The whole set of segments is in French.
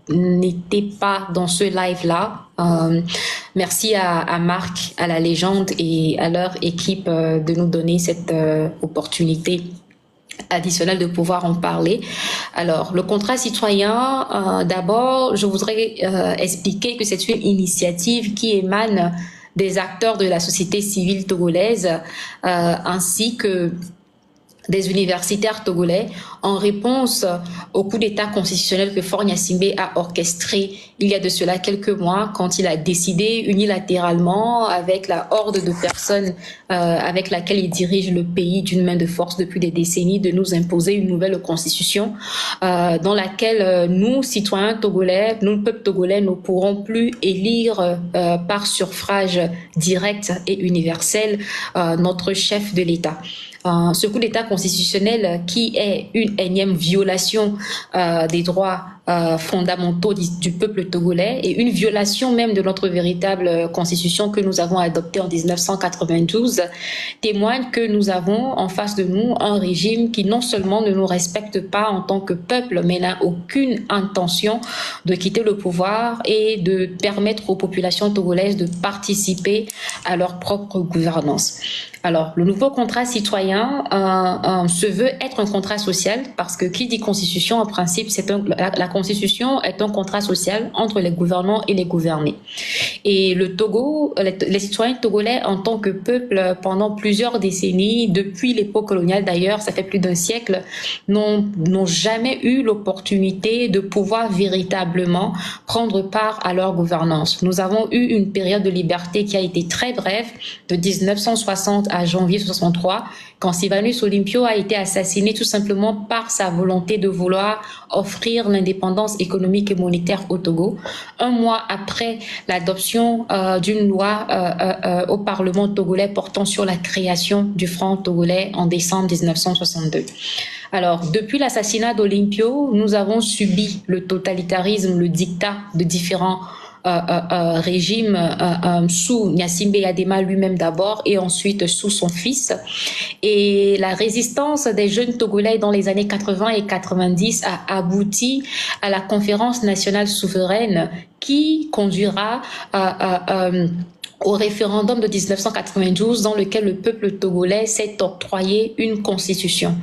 n'étais pas dans ce live-là. Merci à Marc, à la légende et à leur équipe de nous donner cette opportunité additionnelle de pouvoir en parler. Alors, le contrat citoyen, d'abord, je voudrais expliquer que c'est une initiative qui émane des acteurs de la société civile togolaise ainsi que des universitaires togolais en réponse au coup d'État constitutionnel que Faure Gnassingbé a orchestré il y a de cela quelques mois quand il a décidé unilatéralement avec la horde de personnes avec laquelle il dirige le pays d'une main de force depuis des décennies de nous imposer une nouvelle constitution dans laquelle nous, citoyens togolais, nous, le peuple togolais, ne pourrons plus élire par suffrage direct et universel notre chef de l'État. Ce coup d'État constitutionnel qui est une énième violation des droits fondamentaux du peuple togolais et une violation même de notre véritable constitution que nous avons adoptée en 1992 témoigne que nous avons en face de nous un régime qui non seulement ne nous respecte pas en tant que peuple, mais n'a aucune intention de quitter le pouvoir et de permettre aux populations togolaises de participer à leur propre gouvernance. Alors, le nouveau contrat citoyen se veut être un contrat social parce que qui dit constitution, en principe, la constitution est un contrat social entre les gouvernants et les gouvernés. Et le Togo, les citoyens togolais en tant que peuple, pendant plusieurs décennies, depuis l'époque coloniale d'ailleurs, ça fait plus d'un siècle, n'ont jamais eu l'opportunité de pouvoir véritablement prendre part à leur gouvernance. Nous avons eu une période de liberté qui a été très brève, de 1960 à janvier 63, quand Sylvanus Olympio a été assassiné tout simplement par sa volonté de vouloir offrir l'indépendance économique et monétaire au Togo. Un mois après l'adoption d'une loi au Parlement togolais portant sur la création du franc togolais en décembre 1962. Alors, depuis l'assassinat d'Olympio, nous avons subi le totalitarisme, le dictat de différents régime sous Gnassingbé Adema lui-même d'abord et ensuite sous son fils. Et la résistance des jeunes Togolais dans les années 80 et 90 a abouti à la conférence nationale souveraine qui conduira au référendum de 1992 dans lequel le peuple togolais s'est octroyé une constitution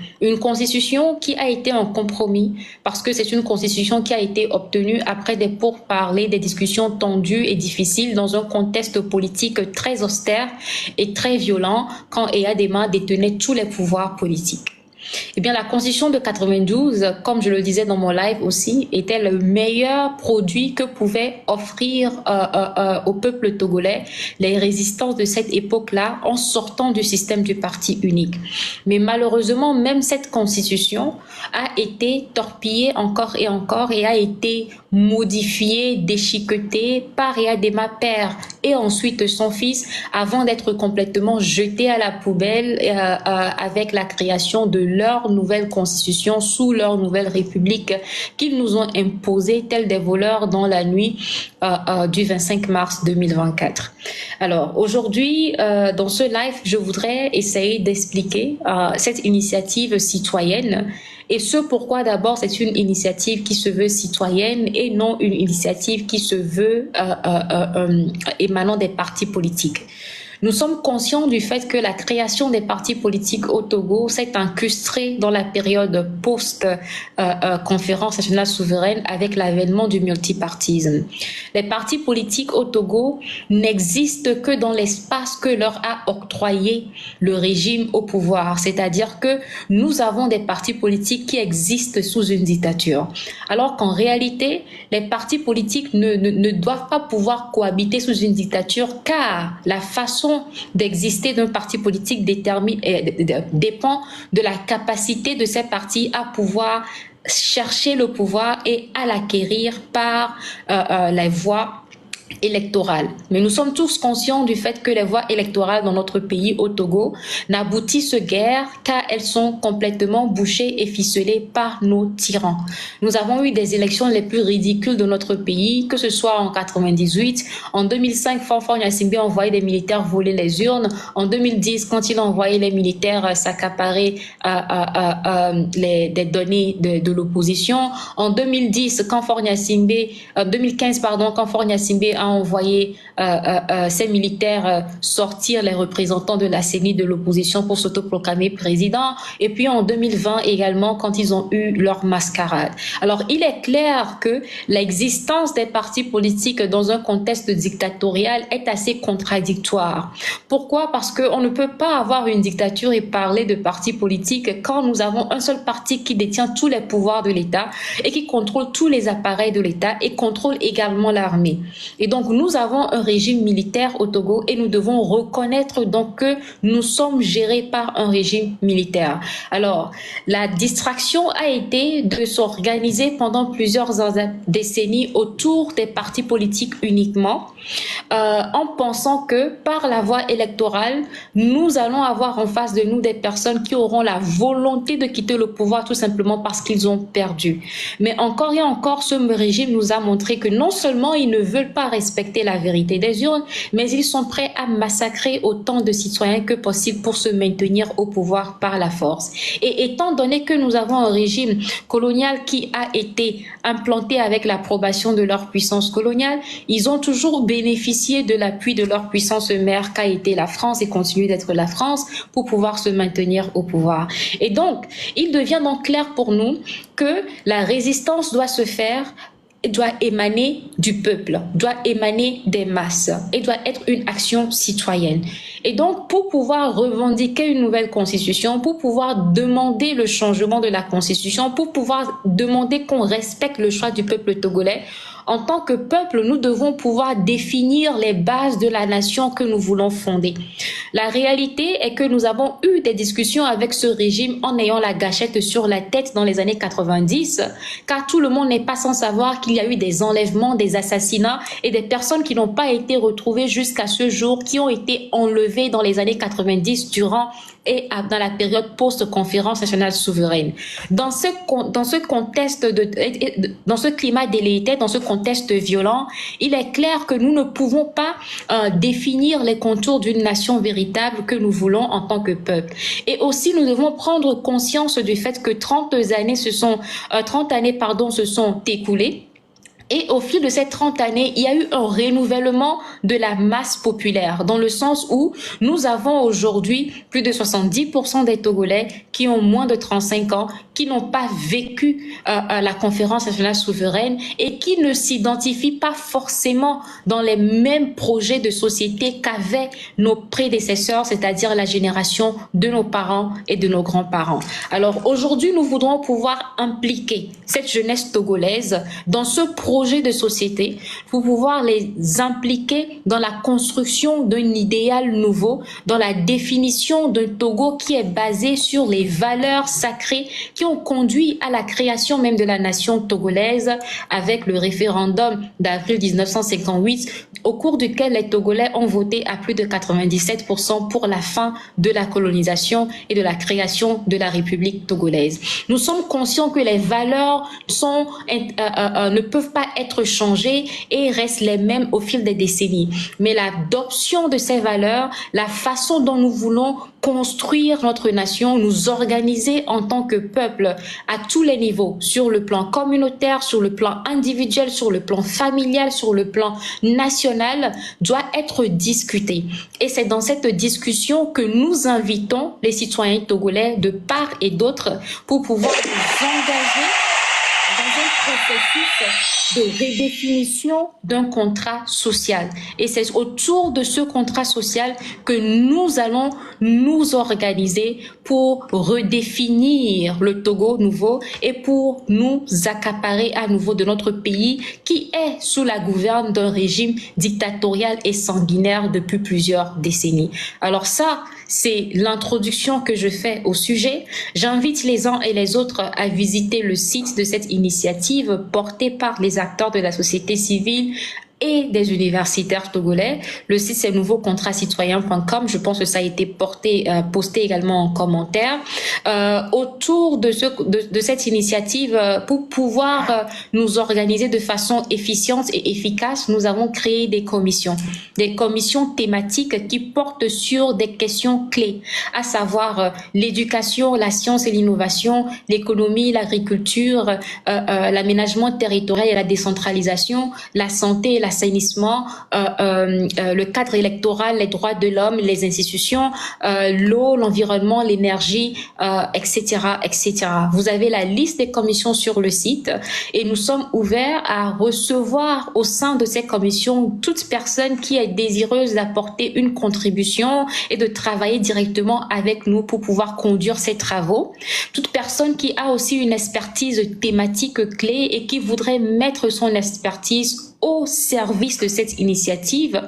qui a été un compromis parce que c'est une constitution qui a été obtenue après des pourparlers, des discussions tendues et difficiles dans un contexte politique très austère et très violent quand Eyadema détenait tous les pouvoirs politiques. Eh bien, la constitution de 92, comme je le disais dans mon live aussi, était le meilleur produit que pouvait offrir au peuple togolais les résistances de cette époque-là en sortant du système du parti unique. Mais malheureusement, même cette constitution a été torpillée encore et a été modifiée, déchiquetée par Eyadema père et ensuite son fils avant d'être complètement jetée à la poubelle avec la création de leur nouvelle constitution sous leur nouvelle république qu'ils nous ont imposée tels des voleurs dans la nuit du 25 mars 2024. Alors aujourd'hui, dans ce live, je voudrais essayer d'expliquer cette initiative citoyenne et ce pourquoi d'abord c'est une initiative qui se veut citoyenne et non une initiative qui se veut émanant des partis politiques. Nous sommes conscients du fait que la création des partis politiques au Togo s'est incrustée dans la période post-conférence nationale souveraine avec l'avènement du multipartisme. Les partis politiques au Togo n'existent que dans l'espace que leur a octroyé le régime au pouvoir, c'est-à-dire que nous avons des partis politiques qui existent sous une dictature, alors qu'en réalité, les partis politiques ne doivent pas pouvoir cohabiter sous une dictature car la façon d'exister d'un parti politique dépend de la capacité de ces partis à pouvoir chercher le pouvoir et à l'acquérir par la voie électorales. Mais nous sommes tous conscients du fait que les voies électorales dans notre pays, au Togo, n'aboutissent guère car elles sont complètement bouchées et ficelées par nos tyrans. Nous avons eu des élections les plus ridicules de notre pays, que ce soit en 98, en 2005, Fanfan Gnassingbé a envoyé des militaires voler les urnes, en 2010, quand il a envoyé les militaires s'accaparer des données de l'opposition, en 2010, quand 2015, pardon, quand Faure Gnassingbé a envoyé ses militaires sortir les représentants de la CENI de l'opposition pour s'autoproclamer président. Et puis en 2020 également, quand ils ont eu leur mascarade. Alors, il est clair que l'existence des partis politiques dans un contexte dictatorial est assez contradictoire. Pourquoi? Parce qu'on ne peut pas avoir une dictature et parler de partis politiques quand nous avons un seul parti qui détient tous les pouvoirs de l'État et qui contrôle tous les appareils de l'État et contrôle également l'armée. Et donc, nous avons un régime militaire au Togo et nous devons reconnaître donc que nous sommes gérés par un régime militaire. Alors, la distraction a été de s'organiser pendant plusieurs décennies autour des partis politiques uniquement, en pensant que par la voie électorale, nous allons avoir en face de nous des personnes qui auront la volonté de quitter le pouvoir tout simplement parce qu'ils ont perdu. Mais encore et encore, ce régime nous a montré que non seulement ils ne veulent pas respecter la vérité des urnes, mais ils sont prêts à massacrer autant de citoyens que possible pour se maintenir au pouvoir par la force. Et étant donné que nous avons un régime colonial qui a été implanté avec l'approbation de leur puissance coloniale, ils ont toujours bénéficié de l'appui de leur puissance mère qu'a été la France et continue d'être la France pour pouvoir se maintenir au pouvoir. Et donc, il devient donc clair pour nous que la résistance doit se faire, doit émaner du peuple, doit émaner des masses et doit être une action citoyenne. Et donc, pour pouvoir revendiquer une nouvelle constitution, pour pouvoir demander le changement de la constitution, pour pouvoir demander qu'on respecte le choix du peuple togolais, en tant que peuple, nous devons pouvoir définir les bases de la nation que nous voulons fonder. La réalité est que nous avons eu des discussions avec ce régime en ayant la gâchette sur la tête dans les années 90, car tout le monde n'est pas sans savoir qu'il y a eu des enlèvements, des assassinats et des personnes qui n'ont pas été retrouvées jusqu'à ce jour, qui ont été enlevées dans les années 90 durant et dans la période post-conférence nationale souveraine. Dans ce contexte dans ce climat délétère, dans ce contexte violent, il est clair que nous ne pouvons pas définir les contours d'une nation véritable que nous voulons en tant que peuple. Et aussi, nous devons prendre conscience du fait que 30 années se sont écoulées. Et au fil de ces 30 années, il y a eu un renouvellement de la masse populaire, dans le sens où nous avons aujourd'hui plus de 70% des Togolais qui ont moins de 35 ans, qui n'ont pas vécu la conférence nationale souveraine et qui ne s'identifient pas forcément dans les mêmes projets de société qu'avaient nos prédécesseurs, c'est-à-dire la génération de nos parents et de nos grands-parents. Alors aujourd'hui, nous voudrons pouvoir impliquer cette jeunesse togolaise dans ce projet de société pour pouvoir les impliquer dans la construction d'un idéal nouveau, dans la définition d'un Togo qui est basé sur les valeurs sacrées qui ont conduit à la création même de la nation togolaise avec le référendum d'avril 1958 au cours duquel les Togolais ont voté à plus de 97% pour la fin de la colonisation et de la création de la République togolaise. Nous sommes conscients que les valeurs ne peuvent pas être changées et restent les mêmes au fil des décennies. Mais l'adoption de ces valeurs, la façon dont nous voulons construire notre nation, nous organiser en tant que peuple à tous les niveaux, sur le plan communautaire, sur le plan individuel, sur le plan familial, sur le plan national, doit être discuté. Et c'est dans cette discussion que nous invitons les citoyens togolais de part et d'autre pour pouvoir nous engager dans un processus de redéfinition d'un contrat social. Et c'est autour de ce contrat social que nous allons nous organiser pour redéfinir le Togo nouveau et pour nous accaparer à nouveau de notre pays qui est sous la gouverne d'un régime dictatorial et sanguinaire depuis plusieurs décennies. Alors ça, c'est l'introduction que je fais au sujet. J'invite les uns et les autres à visiter le site de cette initiative portée par les acteurs de la société civile, et des universitaires togolais. Le site, c'est nouveaucontratcitoyen.com. Je pense que ça a été posté également en commentaire. Autour de cette initiative, pour pouvoir nous organiser de façon efficiente et efficace, nous avons créé des commissions thématiques qui portent sur des questions clés, à savoir l'éducation, la science et l'innovation, l'économie, l'agriculture, l'aménagement territorial et la décentralisation, la santé et l'assainissement, le cadre électoral, les droits de l'homme, les institutions, l'eau, l'environnement, l'énergie, etc., etc. Vous avez la liste des commissions sur le site et nous sommes ouverts à recevoir au sein de ces commissions toute personne qui est désireuse d'apporter une contribution et de travailler directement avec nous pour pouvoir conduire ces travaux. Toute personne qui a aussi une expertise thématique clé et qui voudrait mettre son expertise au service de cette initiative.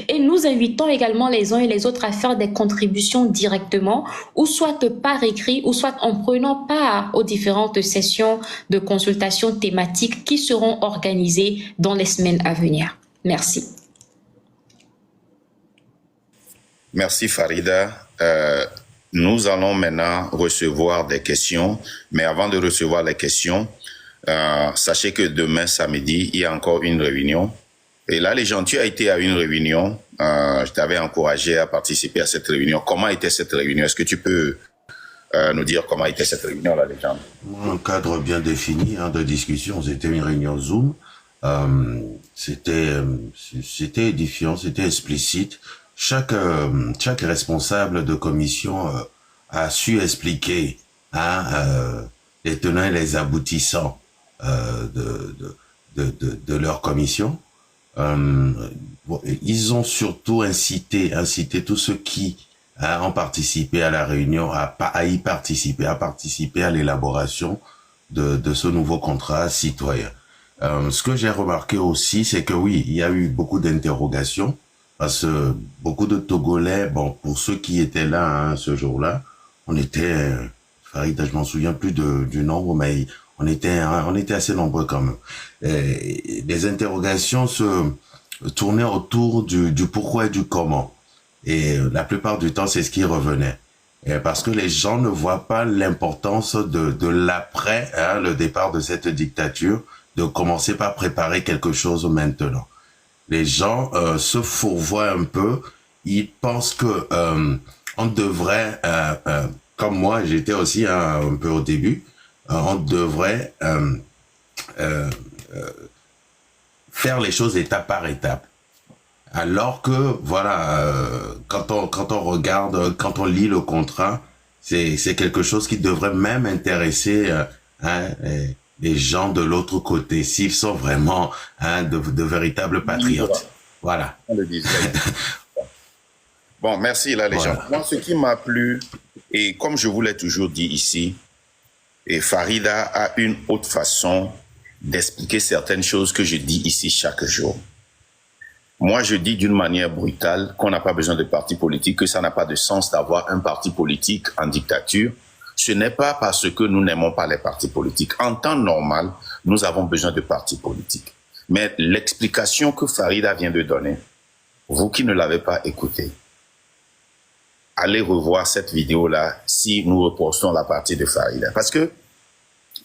Et nous invitons également les uns et les autres à faire des contributions directement, ou soit par écrit, ou soit en prenant part aux différentes sessions de consultation thématiques qui seront organisées dans les semaines à venir. Merci. Merci Farida. Nous allons maintenant recevoir des questions, mais avant de recevoir les questions, sachez que demain samedi, il y a encore une réunion. Et là, les gens, tu as été à une réunion, je t'avais encouragé à participer à cette réunion. Comment était cette réunion? Est-ce que tu peux nous dire comment était cette réunion, la légende? Un cadre bien défini de discussion, c'était une réunion Zoom. C'était édifiant, c'était explicite. Chaque responsable de commission a su expliquer les tenants et les aboutissants de leur commission. Ils ont surtout incité tous ceux qui ont participé à la réunion à y participer, à participer à l'élaboration de ce nouveau contrat citoyen. Ce que j'ai remarqué aussi, c'est que oui, il y a eu beaucoup d'interrogations. Parce que beaucoup de Togolais, bon, pour ceux qui étaient là ce jour-là, on était, Farid, je m'en souviens plus du nombre, mais on était assez nombreux quand même. Et les interrogations se tournaient autour du pourquoi et du comment. Et la plupart du temps, c'est ce qui revenait. Et parce que les gens ne voient pas l'importance de l'après, le départ de cette dictature, de commencer par préparer quelque chose maintenant. Les gens se fourvoient un peu. Ils pensent que on devrait, comme moi, j'étais aussi un peu au début, on devrait faire les choses étape par étape. Alors que voilà, quand on regarde, quand on lit le contrat, c'est quelque chose qui devrait même intéresser les gens de l'autre côté, s'ils sont vraiment de véritables patriotes. Voilà. Bon, merci la légende. Voilà. Moi, ce qui m'a plu, et comme je vous l'ai toujours dit ici, et Farida a une autre façon d'expliquer certaines choses que je dis ici chaque jour. Moi, je dis d'une manière brutale qu'on n'a pas besoin de parti politique, que ça n'a pas de sens d'avoir un parti politique en dictature. Ce n'est pas parce que nous n'aimons pas les partis politiques. En temps normal, nous avons besoin de partis politiques. Mais l'explication que Farida vient de donner, vous qui ne l'avez pas écoutée, allez revoir cette vidéo-là si nous repostons la partie de Farida. Parce que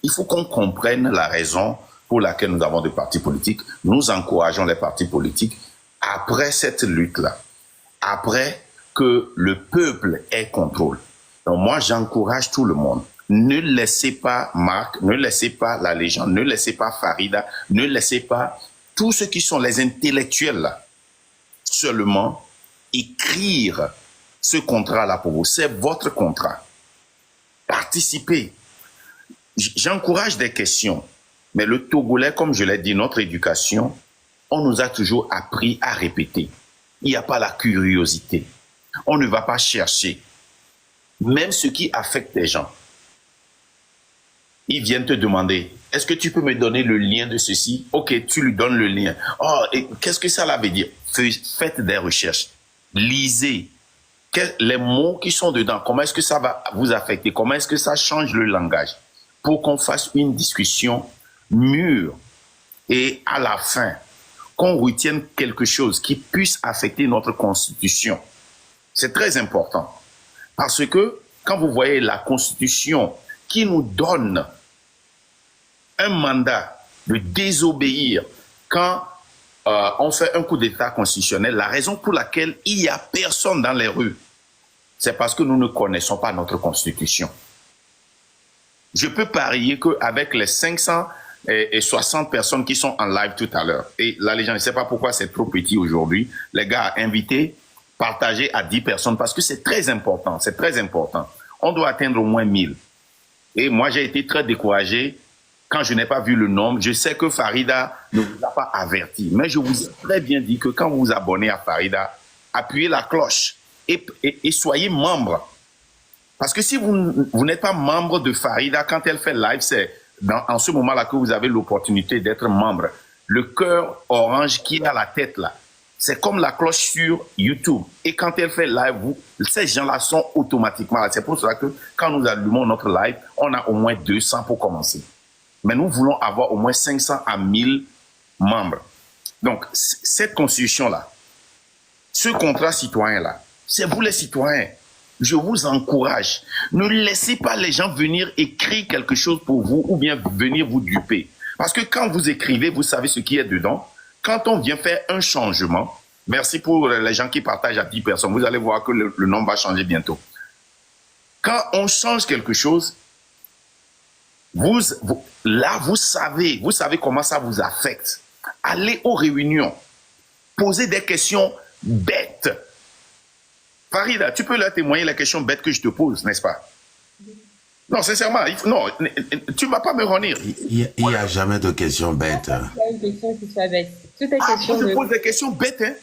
il faut qu'on comprenne la raison pour laquelle nous avons des partis politiques. Nous encourageons les partis politiques après cette lutte-là, après que le peuple ait contrôle. Donc moi, j'encourage tout le monde. Ne laissez pas Marc, ne laissez pas la légende, ne laissez pas Farida, ne laissez pas tous ceux qui sont les intellectuels là, seulement écrire ce contrat-là pour vous. C'est votre contrat. Participez. J'encourage des questions. Mais le Togolais, comme je l'ai dit, notre éducation, on nous a toujours appris à répéter. Il n'y a pas la curiosité. On ne va pas chercher. Même ce qui affecte les gens. Ils viennent te demander, est-ce que tu peux me donner le lien de ceci? Ok, tu lui donnes le lien. Oh, et qu'est-ce que ça veut dire? Faites des recherches. Lisez. Les mots qui sont dedans, comment est-ce que ça va vous affecter? Comment est-ce que ça change le langage? Pour qu'on fasse une discussion mûre. Et à la fin, qu'on retienne quelque chose qui puisse affecter notre constitution. C'est très important. Parce que quand vous voyez la constitution qui nous donne un mandat de désobéir quand on fait un coup d'État constitutionnel, la raison pour laquelle il n'y a personne dans les rues, c'est parce que nous ne connaissons pas notre constitution. Je peux parier qu'avec les 560 personnes qui sont en live tout à l'heure, et là, les gens ne savent pas pourquoi c'est trop petit aujourd'hui, les gars, invitez, partagez à 10 personnes parce que c'est très important, c'est très important. On doit atteindre au moins 1000. Et moi, j'ai été très découragé quand je n'ai pas vu le nombre. Je sais que Farida ne vous a pas averti, mais je vous ai très bien dit que quand vous vous abonnez à Farida, appuyez la cloche et soyez membre. Parce que si vous n'êtes pas membre de Farida, quand elle fait live, c'est en ce moment-là que vous avez l'opportunité d'être membre. Le cœur orange qui est à la tête là, c'est comme la cloche sur YouTube. Et quand elle fait live, ces gens-là sont automatiquement là. C'est pour cela que quand nous allumons notre live, on a au moins 200 pour commencer. Mais nous voulons avoir au moins 500 à 1000 membres. Donc, cette constitution-là, ce contrat citoyen-là, c'est vous les citoyens. Je vous encourage. Ne laissez pas les gens venir écrire quelque chose pour vous ou bien venir vous duper. Parce que quand vous écrivez, vous savez ce qui est dedans. Quand on vient faire un changement, merci pour les gens qui partagent à 10 personnes, vous allez voir que le nombre va changer bientôt. Quand on change quelque chose, vous savez comment ça vous affecte. Allez aux réunions, posez des questions bêtes. Farida, tu peux leur témoigner les questions bêtes que je te pose, n'est-ce pas? Non, sincèrement, non, tu ne vas pas me renir. Il n'y a jamais de questions bêtes. Il y a une question qui soit bête. Toutes les questions je pose des questions bêtes, hein?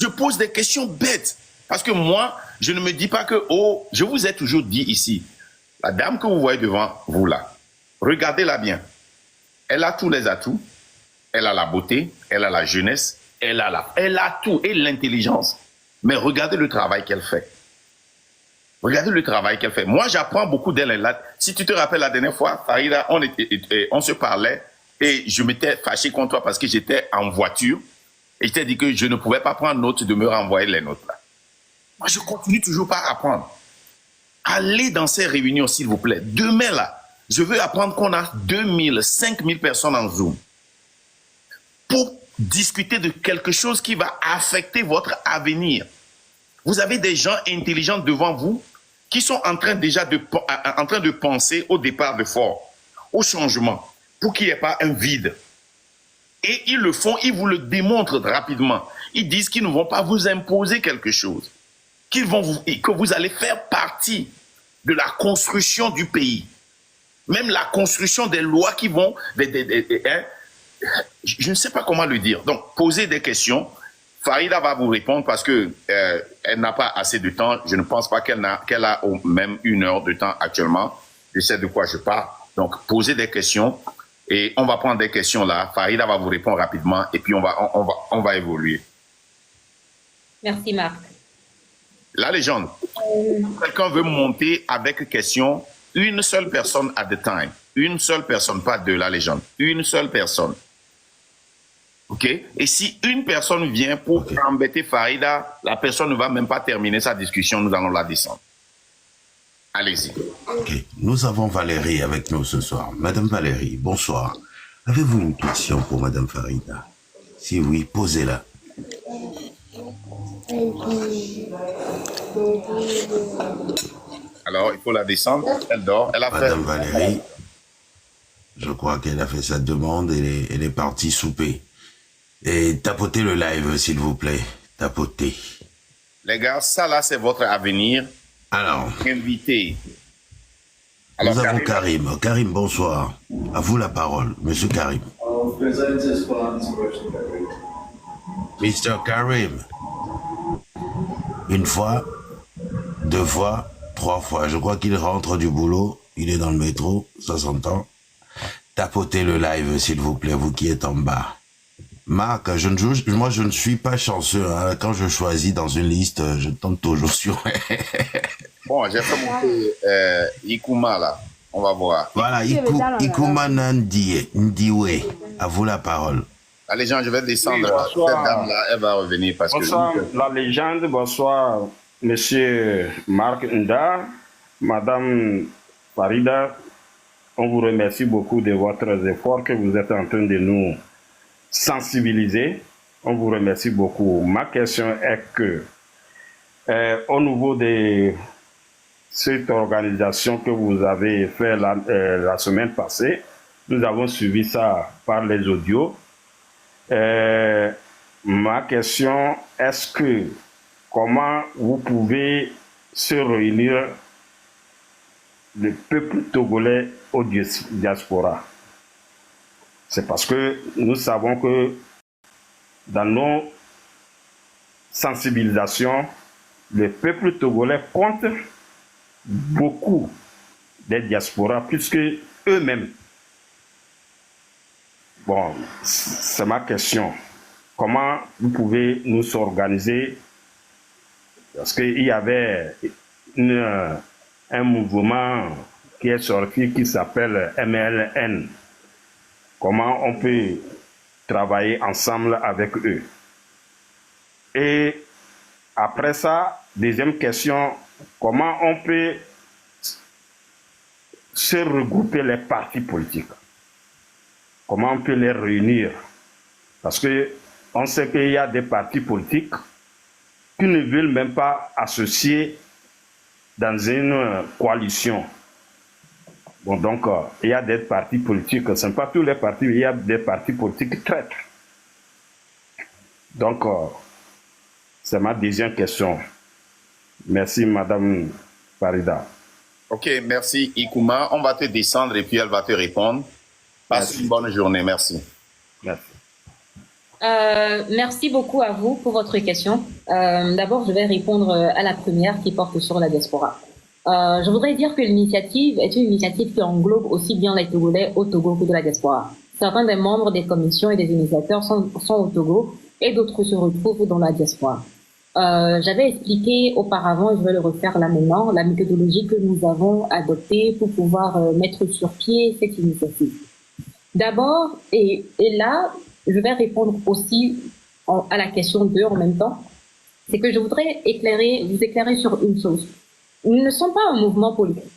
Je pose des questions bêtes. Parce que moi, je ne me dis pas que, oh, je vous ai toujours dit ici, la dame que vous voyez devant vous là, regardez-la bien. Elle a tous les atouts. Elle a la beauté, elle a la jeunesse, elle a tout, et l'intelligence. Mais regardez le travail qu'elle fait. Regardez le travail qu'elle fait. Moi, j'apprends beaucoup d'elle. Si tu te rappelles la dernière fois, Farida, on se parlait et je m'étais fâché contre toi parce que j'étais en voiture et je t'ai dit que je ne pouvais pas prendre note de me renvoyer les notes là. Moi, je continue toujours par apprendre. Allez dans ces réunions, s'il vous plaît. Demain, là, je veux apprendre qu'on a 2000, 5000 personnes en Zoom pour discuter de quelque chose qui va affecter votre avenir. Vous avez des gens intelligents devant vous qui sont en train déjà de penser au départ de Fort, au changement, pour qu'il n'y ait pas un vide. Et ils le font, ils vous le démontrent rapidement. Ils disent qu'ils ne vont pas vous imposer quelque chose, que vous allez faire partie de la construction du pays. Même la construction des lois qui vont... je ne sais pas comment le dire. Donc, posez des questions. Farida va vous répondre parce que elle n'a pas assez de temps. Je ne pense pas qu'elle a même 1 heure de temps actuellement. Je sais de quoi je parle. Donc, posez des questions et on va prendre des questions là. Farida va vous répondre rapidement et puis on va évoluer. Merci, Marc. La légende. Quelqu'un veut monter avec question, une seule personne at the time. Une seule personne, pas deux, la légende. Une seule personne. OK? Et si une personne vient pour embêter Farida, la personne ne va même pas terminer sa discussion, nous allons la descendre. Allez-y. OK. Nous avons Valérie avec nous ce soir. Madame Valérie, bonsoir. Avez-vous une question pour Madame Farida? Si oui, posez-la. Alors, il faut la descendre. Elle dort. Elle a Madame Valérie, je crois qu'elle a fait sa demande et elle est partie souper. Et tapotez le live, s'il vous plaît. Tapotez. Les gars, ça là, c'est votre avenir. Alors, Invité. nous avons Karim. Karim, bonsoir. À vous la parole, Monsieur Karim. Mr. Karim. Une fois, 2 fois, 3 fois. Je crois qu'il rentre du boulot. Il est dans le métro, ça s'entend. Tapotez le live, s'il vous plaît, vous qui êtes en bas. Marc, moi je ne suis pas chanceux. Hein. Quand je choisis dans une liste, je tombe toujours sur... Bon, j'ai fait monter Ikuma là. On va voir. Voilà, Ikuma Ndiwe. À vous la parole. Allez, Jean, je vais descendre. Oui, bonsoir. Cette dame-là, elle va revenir parce Bonsoir, que... la légende. Bonsoir, monsieur Marc Nda, madame Farida. On vous remercie beaucoup de votre effort que vous êtes en train de nous sensibiliser. On vous remercie beaucoup. Ma question est que, au niveau de cette organisation que vous avez fait la semaine passée, nous avons suivi ça par les audios. Ma question, est-ce que, comment vous pouvez se réunir le peuple togolais au diaspora? C'est parce que nous savons que dans nos sensibilisations, le peuple togolais compte beaucoup des diasporas, puisque eux-mêmes. Bon, c'est ma question. Comment vous pouvez nous organiser? Parce qu'il y avait un mouvement qui est sorti qui s'appelle MLN. Comment on peut travailler ensemble avec eux? Et après ça, deuxième question, comment on peut se regrouper les partis politiques? Comment on peut les réunir? Parce que on sait qu'il y a des partis politiques qui ne veulent même pas associer dans une coalition. Bon, donc, il y a des partis politiques, ce ne sont pas tous les partis, mais il y a des partis politiques traîtres. Donc, c'est ma deuxième question. Merci, Madame Farida. Ok, merci, Ikouma. On va te descendre et puis elle va te répondre. Passe une bonne journée. Merci. Merci. Merci beaucoup à vous pour votre question. D'abord, je vais répondre à la première qui porte sur la diaspora. Je voudrais dire que l'initiative est une initiative qui englobe aussi bien les Togolais au Togo que de la diaspora. Certains des membres des commissions et des initiateurs sont au Togo et d'autres se retrouvent dans la diaspora. J'avais expliqué auparavant, et je vais le refaire là maintenant, la méthodologie que nous avons adoptée pour pouvoir mettre sur pied cette initiative. D'abord, et là, je vais répondre aussi à la question 2 en même temps, c'est que je voudrais vous éclairer sur une chose. Nous ne sommes pas un mouvement politique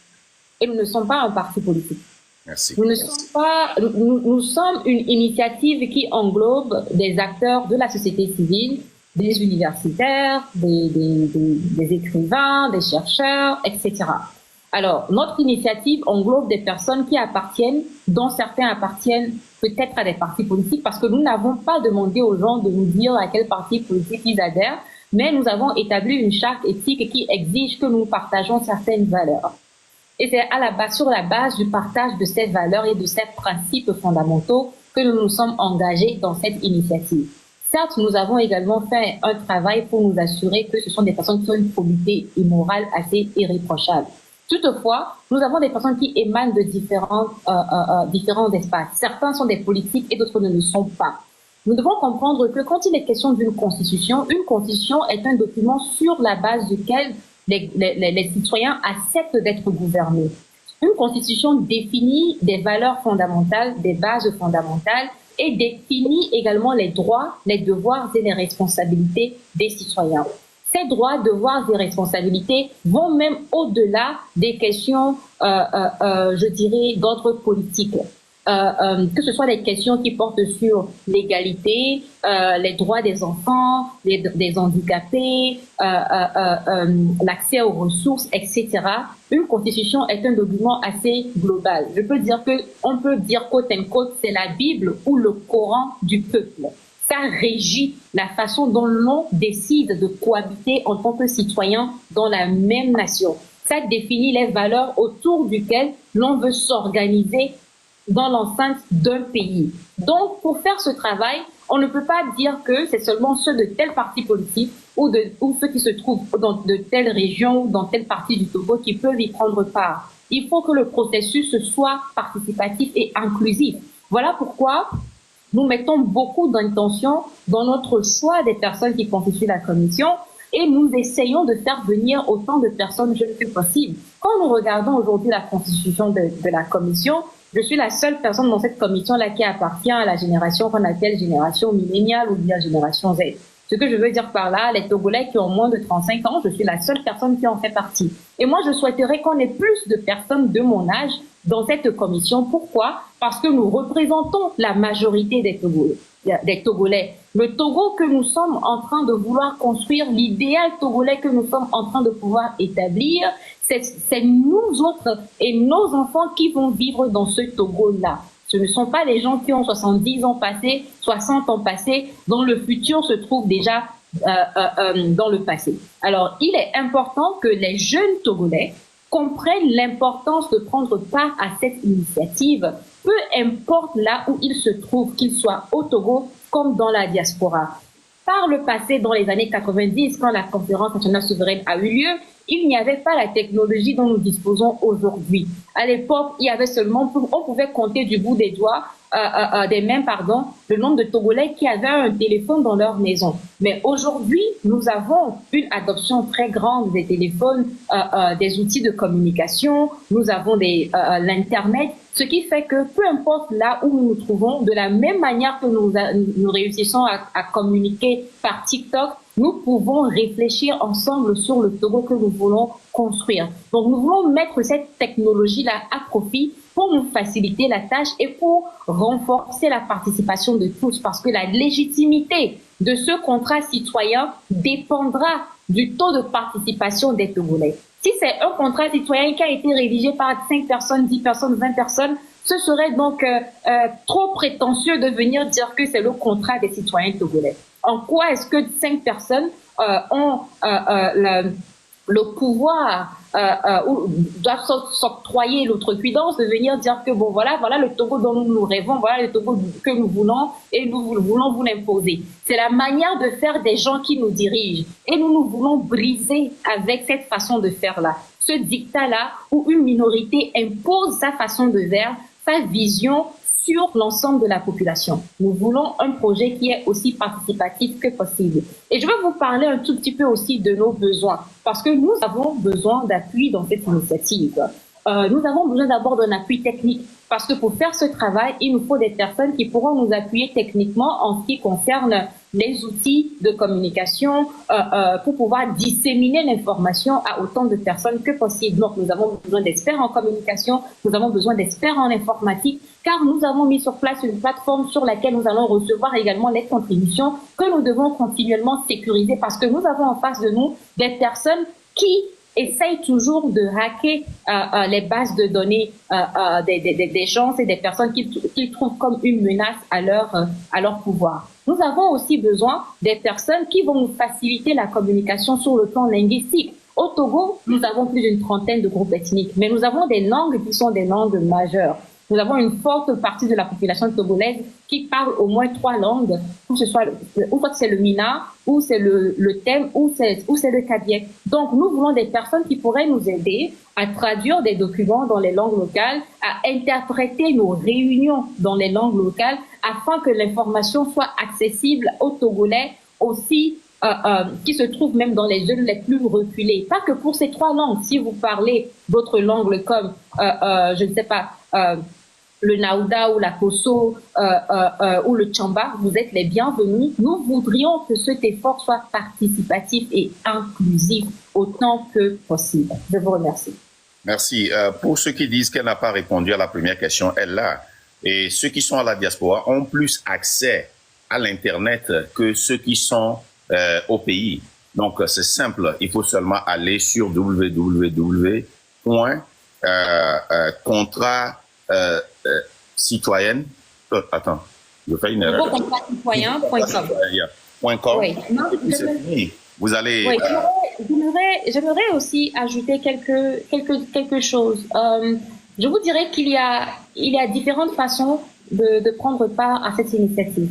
et nous ne sommes pas un parti politique. Merci. Nous sommes une initiative qui englobe des acteurs de la société civile, des universitaires, des écrivains, des chercheurs, etc. Alors, notre initiative englobe des personnes qui appartiennent, dont certains appartiennent peut-être à des partis politiques, parce que nous n'avons pas demandé aux gens de nous dire à quel parti politique ils adhèrent, mais nous avons établi une charte éthique qui exige que nous partageons certaines valeurs. Et c'est sur la base du partage de ces valeurs et de ces principes fondamentaux que nous nous sommes engagés dans cette initiative. Certes, nous avons également fait un travail pour nous assurer que ce sont des personnes qui ont une probité et morale assez irréprochable. Toutefois, nous avons des personnes qui émanent de différents espaces. Certains sont des politiques et d'autres ne le sont pas. Nous devons comprendre que quand il est question d'une constitution est un document sur la base duquel les citoyens acceptent d'être gouvernés. Une constitution définit des valeurs fondamentales, des bases fondamentales et définit également les droits, les devoirs et les responsabilités des citoyens. Ces droits, devoirs et responsabilités vont même au-delà des questions, je dirais, d'ordre politique. Que ce soit des questions qui portent sur l'égalité, les droits des enfants, des handicapés, l'accès aux ressources, etc. Une constitution est un document assez global. On peut dire côte en côte, c'est la Bible ou le Coran du peuple. Ça régit la façon dont l'on décide de cohabiter en tant que citoyen dans la même nation. Ça définit les valeurs autour duquel l'on veut s'organiser dans l'enceinte d'un pays. Donc, pour faire ce travail, on ne peut pas dire que c'est seulement ceux de tel parti politique ou ceux qui se trouvent dans de telle région ou dans telle partie du Togo qui peuvent y prendre part. Il faut que le processus soit participatif et inclusif. Voilà pourquoi nous mettons beaucoup d'intention dans notre choix des personnes qui constituent la commission. et nous essayons de faire venir autant de personnes jeunes que possible. Quand nous regardons aujourd'hui la constitution de la commission, je suis la seule personne dans cette commission-là qui appartient à la génération qu'on appelle génération milléniale ou bien génération Z. Ce que je veux dire par là, les Togolais qui ont moins de 35 ans, je suis la seule personne qui en fait partie. Et moi, je souhaiterais qu'on ait plus de personnes de mon âge dans cette commission. Pourquoi? Parce que nous représentons la majorité des Togolais. Le Togo que nous sommes en train de vouloir construire, l'idéal togolais que nous sommes en train de pouvoir établir, c'est nous autres et nos enfants qui vont vivre dans ce Togo-là. Ce ne sont pas les gens qui ont 70 ans passés, 60 ans passés, dont le futur se trouve déjà dans le passé. Alors, il est important que les jeunes Togolais comprennent l'importance de prendre part à cette initiative, peu importe là où ils se trouvent, qu'ils soient au Togo comme dans la diaspora. Par le passé, dans les années 90, quand la conférence nationale souveraine a eu lieu, il n'y avait pas la technologie dont nous disposons aujourd'hui. À l'époque, il y avait seulement, on pouvait compter du bout des doigts, des mains, pardon, le nombre de Togolais qui avaient un téléphone dans leur maison. Mais aujourd'hui, nous avons une adoption très grande des téléphones, des outils de communication, nous avons l'Internet, ce qui fait que peu importe là où nous nous trouvons, de la même manière que nous réussissons à communiquer par TikTok, nous pouvons réfléchir ensemble sur le Togo que nous voulons construire. Donc, nous voulons mettre cette technologie-là à profit pour nous faciliter la tâche et pour renforcer la participation de tous, parce que la légitimité de ce contrat citoyen dépendra du taux de participation des Togolais. Si c'est un contrat citoyen qui a été rédigé par 5 personnes, 10 personnes, 20 personnes, ce serait donc trop prétentieux de venir dire que c'est le contrat des citoyens togolais. En quoi est-ce que 5 personnes ont le pouvoir ou doivent s'octroyer l'outrecuidance de venir dire que bon voilà le Togo dont nous rêvons, voilà le Togo que nous voulons et nous voulons vous l'imposer. C'est la manière de faire des gens qui nous dirigent et nous voulons briser avec cette façon de faire là, ce dictat là où une minorité impose sa façon de faire, sa vision sur l'ensemble de la population. Nous voulons un projet qui est aussi participatif que possible. Et je vais vous parler un tout petit peu aussi de nos besoins, parce que nous avons besoin d'appui dans cette initiative. Nous avons besoin d'abord d'un appui technique, parce que pour faire ce travail, il nous faut des personnes qui pourront nous appuyer techniquement en ce qui concerne les outils de communication pour pouvoir disséminer l'information à autant de personnes que possible. Donc, nous avons besoin d'experts en communication, nous avons besoin d'experts en informatique, car nous avons mis sur place une plateforme sur laquelle nous allons recevoir également les contributions que nous devons continuellement sécuriser, parce que nous avons en face de nous des personnes qui essayent toujours de hacker les bases de données des gens et des personnes qu'ils trouvent comme une menace à leur pouvoir. Nous avons aussi besoin des personnes qui vont nous faciliter la communication sur le plan linguistique. Au Togo, nous avons plus d'une trentaine de groupes ethniques, mais nous avons des langues qui sont des langues majeures. Nous avons une forte partie de la population togolaise qui parle au moins 3 langues, ou soit c'est le Mina, ou c'est le Tem, ou c'est le Kadiek. Donc, nous voulons des personnes qui pourraient nous aider à traduire des documents dans les langues locales, à interpréter nos réunions dans les langues locales, afin que l'information soit accessible aux Togolais aussi, qui se trouvent même dans les zones les plus reculées. Pas que pour ces 3 langues. Si vous parlez d'autres langues comme, je ne sais pas, le Naouda ou la Kosso ou le Tchamba, vous êtes les bienvenus. Nous voudrions que cet effort soit participatif et inclusif autant que possible. Je vous remercie. Merci. Pour ceux qui disent qu'elle n'a pas répondu à la première question, elle l'a. Et ceux qui sont à la diaspora ont plus accès à l'Internet que ceux qui sont au pays. Donc, c'est simple. Il faut seulement aller sur www.contrat citoyenne. Attends, je fais une erreur. .com. Oui. Et puis c'est fini. Vous allez. Oui. J'aimerais aussi ajouter quelque chose. Je vous dirais qu'il y a différentes façons de prendre part à cette initiative.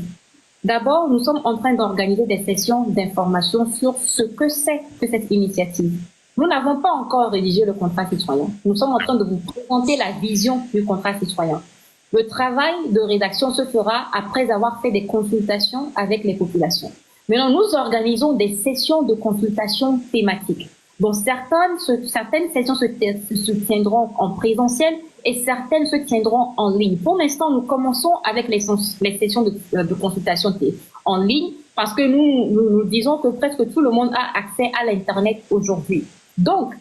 D'abord, nous sommes en train d'organiser des sessions d'information sur ce que c'est que cette initiative. Nous n'avons pas encore rédigé le contrat citoyen. Nous sommes en train de vous présenter la vision du contrat citoyen. Le travail de rédaction se fera après avoir fait des consultations avec les populations. Maintenant, nous organisons des sessions de consultation thématiques. Donc, certaines sessions se tiendront en présentiel et certaines se tiendront en ligne. Pour l'instant, nous commençons avec les sessions de consultation en ligne parce que nous disons que presque tout le monde a accès à l'Internet aujourd'hui. Donc,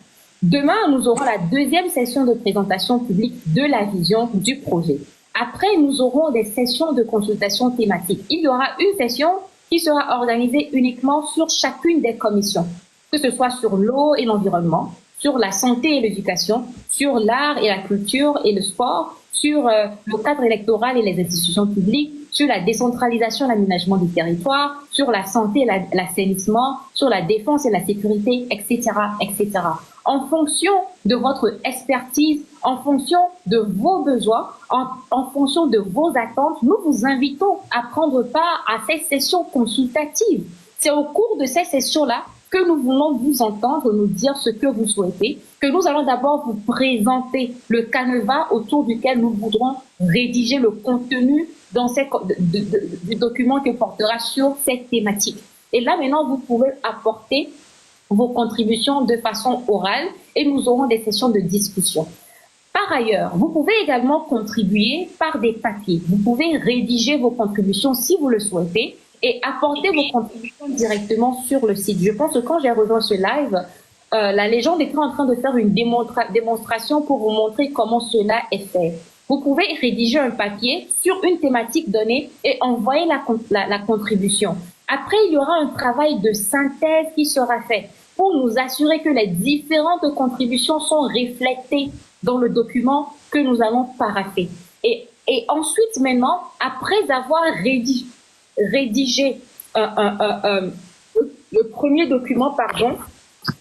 demain, nous aurons la deuxième session de présentation publique de la vision du projet. Après, nous aurons des sessions de consultation thématiques. Il y aura une session qui sera organisée uniquement sur chacune des commissions, que ce soit sur l'eau et l'environnement, sur la santé et l'éducation, sur l'art et la culture et le sport, sur le cadre électoral et les institutions publiques, sur la décentralisation et l'aménagement du territoire, sur la santé et l'assainissement, sur la défense et la sécurité, etc., etc. En fonction de votre expertise, en fonction de vos besoins, en fonction de vos attentes, nous vous invitons à prendre part à ces sessions consultatives. C'est au cours de ces sessions-là que nous voulons vous entendre nous dire ce que vous souhaitez, que nous allons d'abord vous présenter le canevas autour duquel nous voudrons rédiger le contenu du document que portera sur cette thématique. Et là, maintenant, vous pouvez apporter vos contributions de façon orale et nous aurons des sessions de discussion. Par ailleurs, vous pouvez également contribuer par des papiers. Vous pouvez rédiger vos contributions si vous le souhaitez et apporter vos contributions directement sur le site. Je pense que quand j'ai rejoint ce live, la légende était en train de faire une démonstration pour vous montrer comment cela est fait. Vous pouvez rédiger un papier sur une thématique donnée et envoyer la contribution. Après, il y aura un travail de synthèse qui sera fait pour nous assurer que les différentes contributions sont reflétées dans le document que nous allons paraffer. Et ensuite, maintenant, après avoir rédigé le premier document,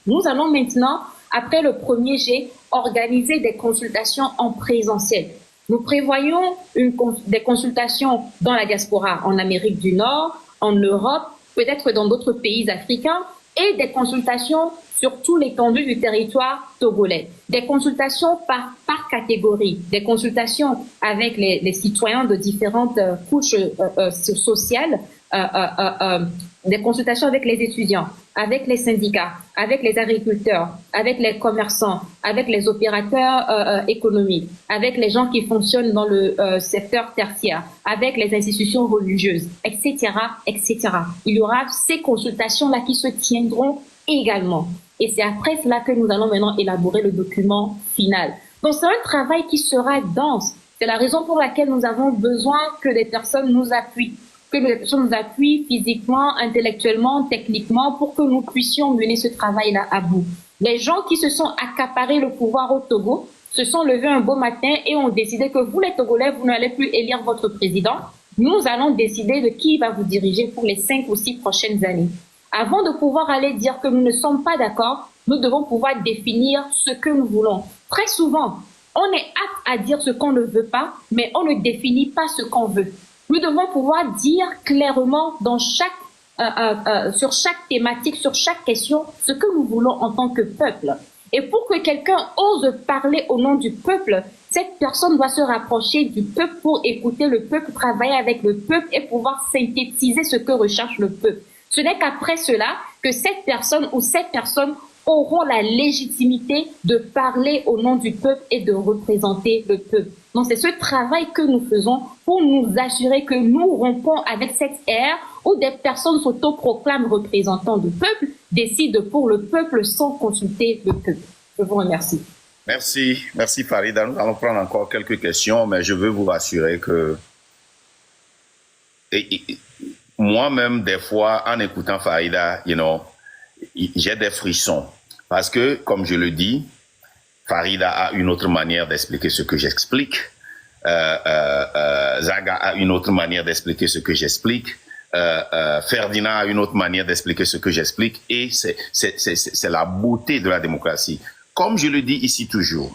nous allons maintenant, après le premier jet, organiser des consultations en présentiel. Nous prévoyons des consultations dans la diaspora, en Amérique du Nord, en Europe, peut-être dans d'autres pays africains, et des consultations sur tout l'étendue du territoire togolais. Des consultations par catégorie, des consultations avec les citoyens de différentes couches sociales, des consultations avec les étudiants, avec les syndicats, avec les agriculteurs, avec les commerçants, avec les opérateurs économiques, avec les gens qui fonctionnent dans le secteur tertiaire, avec les institutions religieuses, etc., etc. Il y aura ces consultations-là qui se tiendront également. Et c'est après cela que nous allons maintenant élaborer le document final. Donc c'est un travail qui sera dense. C'est la raison pour laquelle nous avons besoin que des personnes nous appuient, que les personnes nous appuient physiquement, intellectuellement, techniquement, pour que nous puissions mener ce travail-là à bout. Les gens qui se sont accaparés le pouvoir au Togo se sont levés un beau matin et ont décidé que vous, les Togolais, vous n'allez plus élire votre président. Nous allons décider de qui va vous diriger pour les 5 ou 6 prochaines années. Avant de pouvoir aller dire que nous ne sommes pas d'accord, nous devons pouvoir définir ce que nous voulons. Très souvent, on est apte à dire ce qu'on ne veut pas, mais on ne définit pas ce qu'on veut. Nous devons pouvoir dire clairement sur chaque thématique, sur chaque question, ce que nous voulons en tant que peuple. Et pour que quelqu'un ose parler au nom du peuple, cette personne doit se rapprocher du peuple pour écouter le peuple, travailler avec le peuple et pouvoir synthétiser ce que recherche le peuple. Ce n'est qu'après cela que cette personne ou ces personnes auront la légitimité de parler au nom du peuple et de représenter le peuple. Donc c'est ce travail que nous faisons pour nous assurer que nous rompons avec cette ère où des personnes s'autoproclament représentants du peuple, décident pour le peuple sans consulter le peuple. Je vous remercie. Merci Farida. Nous allons prendre encore quelques questions, mais je veux vous rassurer que moi-même, des fois, en écoutant Farida, j'ai des frissons. Parce que, comme je le dis, Farida a une autre manière d'expliquer ce que j'explique. Zaga a une autre manière d'expliquer ce que j'explique. Ferdinand a une autre manière d'expliquer ce que j'explique. Et c'est la beauté de la démocratie. Comme je le dis ici toujours,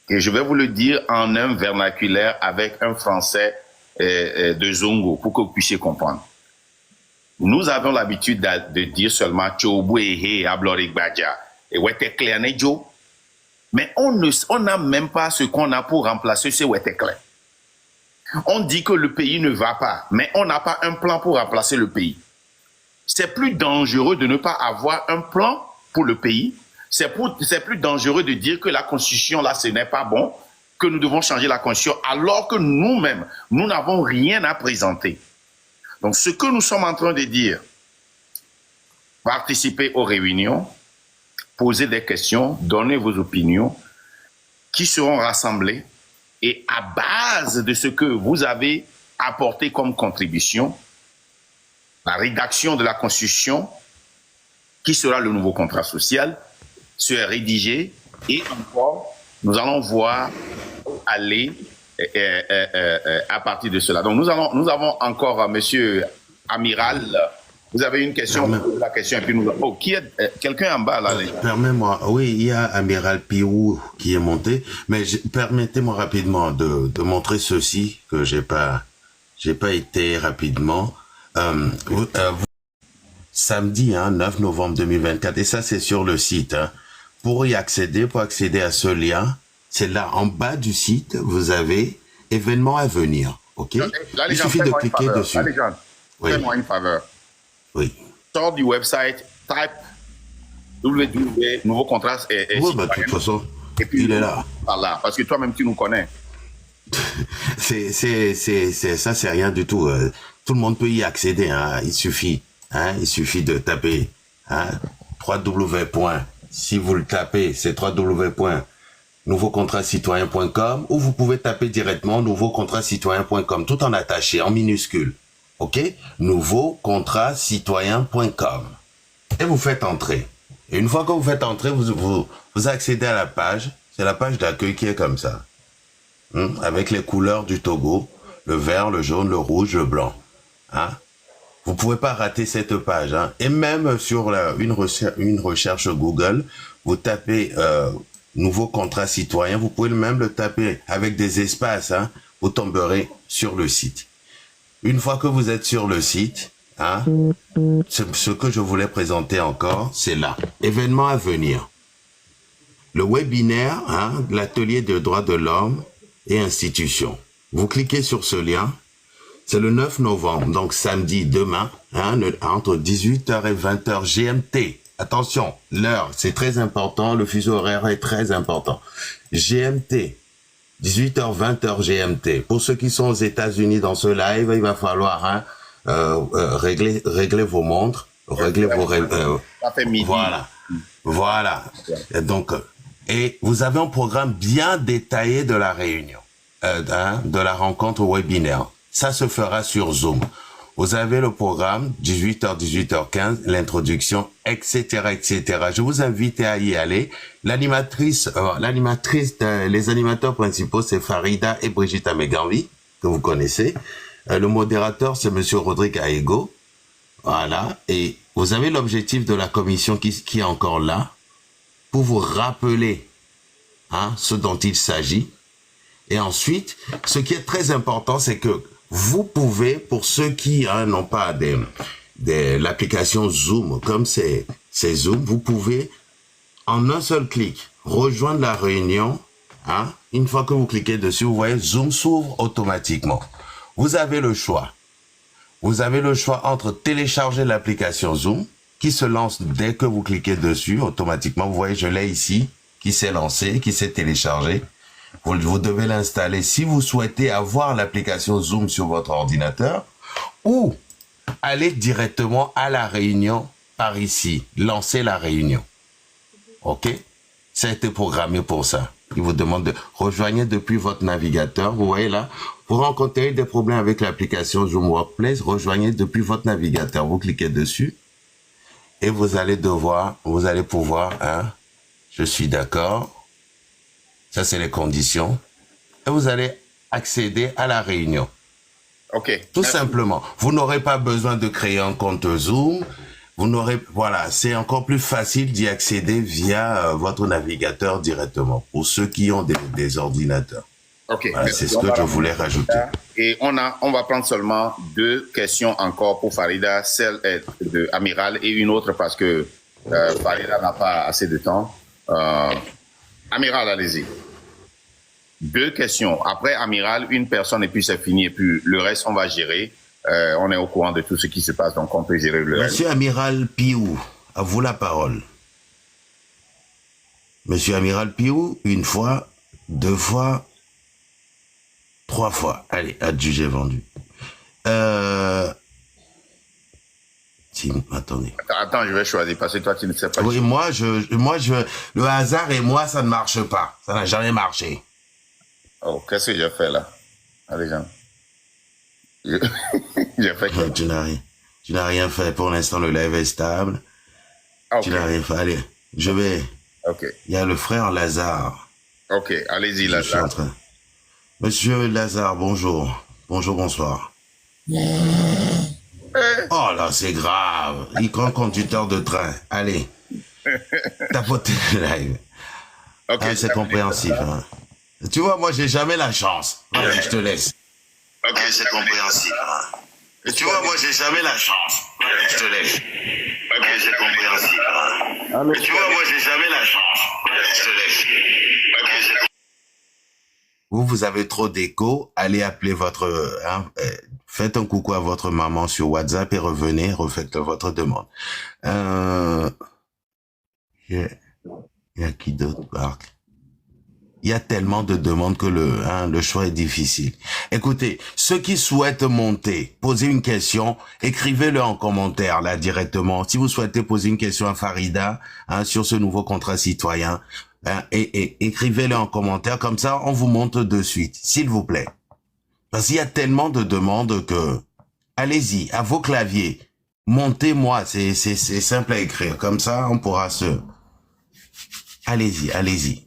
et je vais vous le dire en un vernaculaire avec un français de Zongo pour que vous puissiez comprendre. Nous avons l'habitude de dire seulement Tchobouéhé, Ablorik Badja, et Wetekle Anejo. Mais on n'a même pas ce qu'on a pour remplacer ce Wetekle. On dit que le pays ne va pas, mais on n'a pas un plan pour remplacer le pays. c'est plus dangereux de ne pas avoir un plan pour le pays. C'est plus dangereux de dire que la Constitution, là, ce n'est pas bon, que nous devons changer la Constitution, alors que nous-mêmes, nous n'avons rien à présenter. Donc, ce que nous sommes en train de dire, participez aux réunions, posez des questions, donnez vos opinions, qui seront rassemblées, et à base de ce que vous avez apporté comme contribution, la rédaction de la Constitution, qui sera le nouveau contrat social, sera rédigée, et encore, nous allons voir aller à partir de cela. Donc, nous avons encore Monsieur Amiral. Vous avez une question, la question, et puis nous. Oh, qui est quelqu'un en bas là? Permets-moi, oui, il y a Amiral Pirou qui est monté, mais permettez-moi rapidement de montrer ceci que j'ai pas été rapidement. Samedi, 9 novembre 2024, et ça c'est sur le site. Pour y accéder, pour accéder à ce lien, c'est là en bas du site, vous avez événements à venir, ok? Là, il suffit de cliquer dessus. Oui. Fais-moi une faveur. Oui. Sors du website, type www, nouveau contrat oui, bah, de toute façon, et puis il est là. Par là, parce que toi-même tu nous connais. Ça c'est rien du tout. Tout le monde peut y accéder. Il suffit de taper www. Si vous le tapez, c'est www.nouveaucontracitoyen.com ou vous pouvez taper directement nouveaucontracitoyen.com tout en attaché, en minuscule. Ok? Nouveaucontracitoyen.com. Et vous faites entrer. Et une fois que vous faites entrer, vous accédez à la page. C'est la page d'accueil qui est comme ça. Avec les couleurs du Togo, le vert, le jaune, le rouge, le blanc. Vous pouvez pas rater cette page. Et même sur une recherche Google, vous tapez nouveau contrat citoyen, vous pouvez même le taper avec des espaces. Vous tomberez sur le site. Une fois que vous êtes sur le site, ce que je voulais présenter encore, c'est là. Événements à venir. Le webinaire, l'atelier de droits de l'homme et institutions. Vous cliquez sur ce lien. C'est le 9 novembre, donc samedi, demain, entre 18h et 20h GMT. Attention, l'heure, c'est très important, le fuseau horaire est très important. GMT, 18h, 20h GMT. Pour ceux qui sont aux États-Unis dans ce live, il va falloir régler vos montres, régler vos... Voilà. Et donc, et vous avez un programme bien détaillé de la réunion, de la rencontre webinaire. Ça se fera sur Zoom. Vous avez le programme 18h, 18h15, l'introduction, etc., etc. Je vous invite à y aller. Les animateurs principaux, c'est Farida et Brigitte Ameganvi, que vous connaissez. Le modérateur, c'est Monsieur Rodrigue Aego. Voilà. Et vous avez l'objectif de la commission qui est encore là pour vous rappeler ce dont il s'agit. Et ensuite, ce qui est très important, c'est que vous pouvez, pour ceux qui n'ont pas l'application Zoom, comme c'est Zoom, vous pouvez, en un seul clic, rejoindre la réunion. Une fois que vous cliquez dessus, vous voyez, Zoom s'ouvre automatiquement. Vous avez le choix. Vous avez le choix entre télécharger l'application Zoom, qui se lance dès que vous cliquez dessus, automatiquement. Vous voyez, je l'ai ici, qui s'est lancé, qui s'est téléchargé. Vous devez l'installer si vous souhaitez avoir l'application Zoom sur votre ordinateur, ou aller directement à la réunion par ici, lancer la réunion. Ok? Ça a été programmé pour ça. Il vous demande de rejoindre depuis votre navigateur. Vous voyez là, vous rencontrez des problèmes avec l'application Zoom Workplace, rejoignez depuis votre navigateur. Vous cliquez dessus et vous allez pouvoir, je suis d'accord. Ça, c'est les conditions. Et vous allez accéder à la réunion. OK. Tout simplement. Vous n'aurez pas besoin de créer un compte Zoom. Voilà, c'est encore plus facile d'y accéder via votre navigateur directement, pour ceux qui ont des ordinateurs. OK. Voilà, c'est ce que je voulais rajouter. Et on va prendre seulement 2 questions encore pour Farida, celle de Amiral et une autre parce que Farida n'a pas assez de temps. Amiral, allez-y. 2 questions. Après Amiral, une personne et puis c'est fini. Et puis le reste, on va gérer. On est au courant de tout ce qui se passe, donc on peut gérer le reste. Monsieur Amiral Piou, à vous la parole. Monsieur Amiral Piou, une fois, deux fois, trois fois. Allez, adjugé vendu. Attendez. Attends, je vais choisir parce que toi, tu ne sais pas. Oui, le hasard et moi, ça ne marche pas. Ça n'a jamais marché. Oh, qu'est-ce que j'ai fait là? Allez, Jean. J'ai fait quoi? Tu n'as rien fait. Pour l'instant, le live est stable. Okay. Tu n'as rien fait. Allez, je vais. Ok. Il y a le frère Lazare. Ok, allez-y, Lazare. Monsieur Lazare, bonjour. Bonjour, bonsoir. Oh là, c'est grave. Il prend conducteur de train. Allez. Tapotez le live. Ok. Ah, c'est compréhensif. Hein. Tu vois, moi, j'ai jamais la chance. Allez, je te laisse. Ok, c'est compréhensif. Hein. Tu vois, moi, j'ai jamais la chance. Allez, je te laisse. Ok, c'est compréhensif. Hein. Allô? Tu vois, moi, j'ai jamais la chance. Allez, je te laisse. Vous avez trop d'écho. Allez appeler votre... faites un coucou à votre maman sur WhatsApp et revenez, refaites votre demande. Il y a qui d'autre, Marc? Il y a tellement de demandes que le choix est difficile. Écoutez, ceux qui souhaitent monter, poser une question, écrivez-le en commentaire là directement. Si vous souhaitez poser une question à Farida sur ce nouveau contrat citoyen, et écrivez-le en commentaire, comme ça on vous monte de suite, s'il vous plaît. Parce qu'il y a tellement de demandes que, allez-y, à vos claviers, montez-moi, c'est simple à écrire, comme ça on pourra allez-y, allez-y.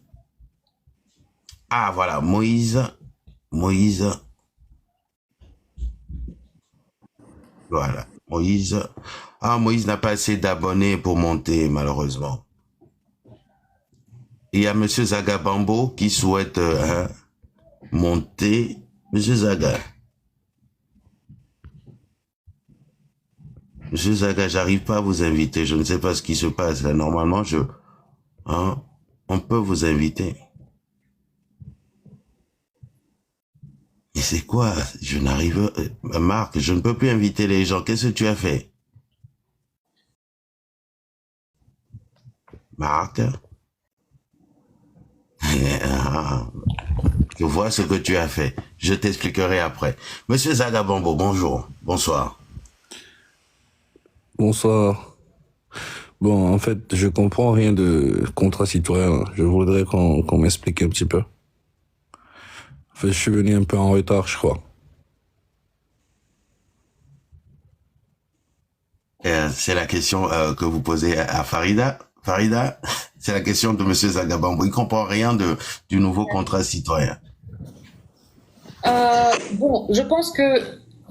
Ah, voilà, Moïse. Voilà, Moïse. Ah, Moïse n'a pas assez d'abonnés pour monter, malheureusement. Il y a Monsieur Zagabambo qui souhaite monter. Monsieur Zaga. Monsieur Zaga, j'arrive pas à vous inviter. Je ne sais pas ce qui se passe. Là, normalement, on peut vous inviter. Et c'est quoi? Je n'arrive... Marc, je ne peux plus inviter les gens. Qu'est-ce que tu as fait? Marc? Je vois ce que tu as fait. Je t'expliquerai après. Monsieur Zagabambo, bonjour. Bonsoir. Bonsoir. Bon, en fait, je comprends rien de contrat citoyen. Je voudrais qu'on m'explique un petit peu. En fait, je suis venu un peu en retard, je crois. C'est la question que vous posez à Farida. Farida, c'est la question de Monsieur Zagabambo. Il comprend rien du nouveau contrat citoyen. Bon, je pense que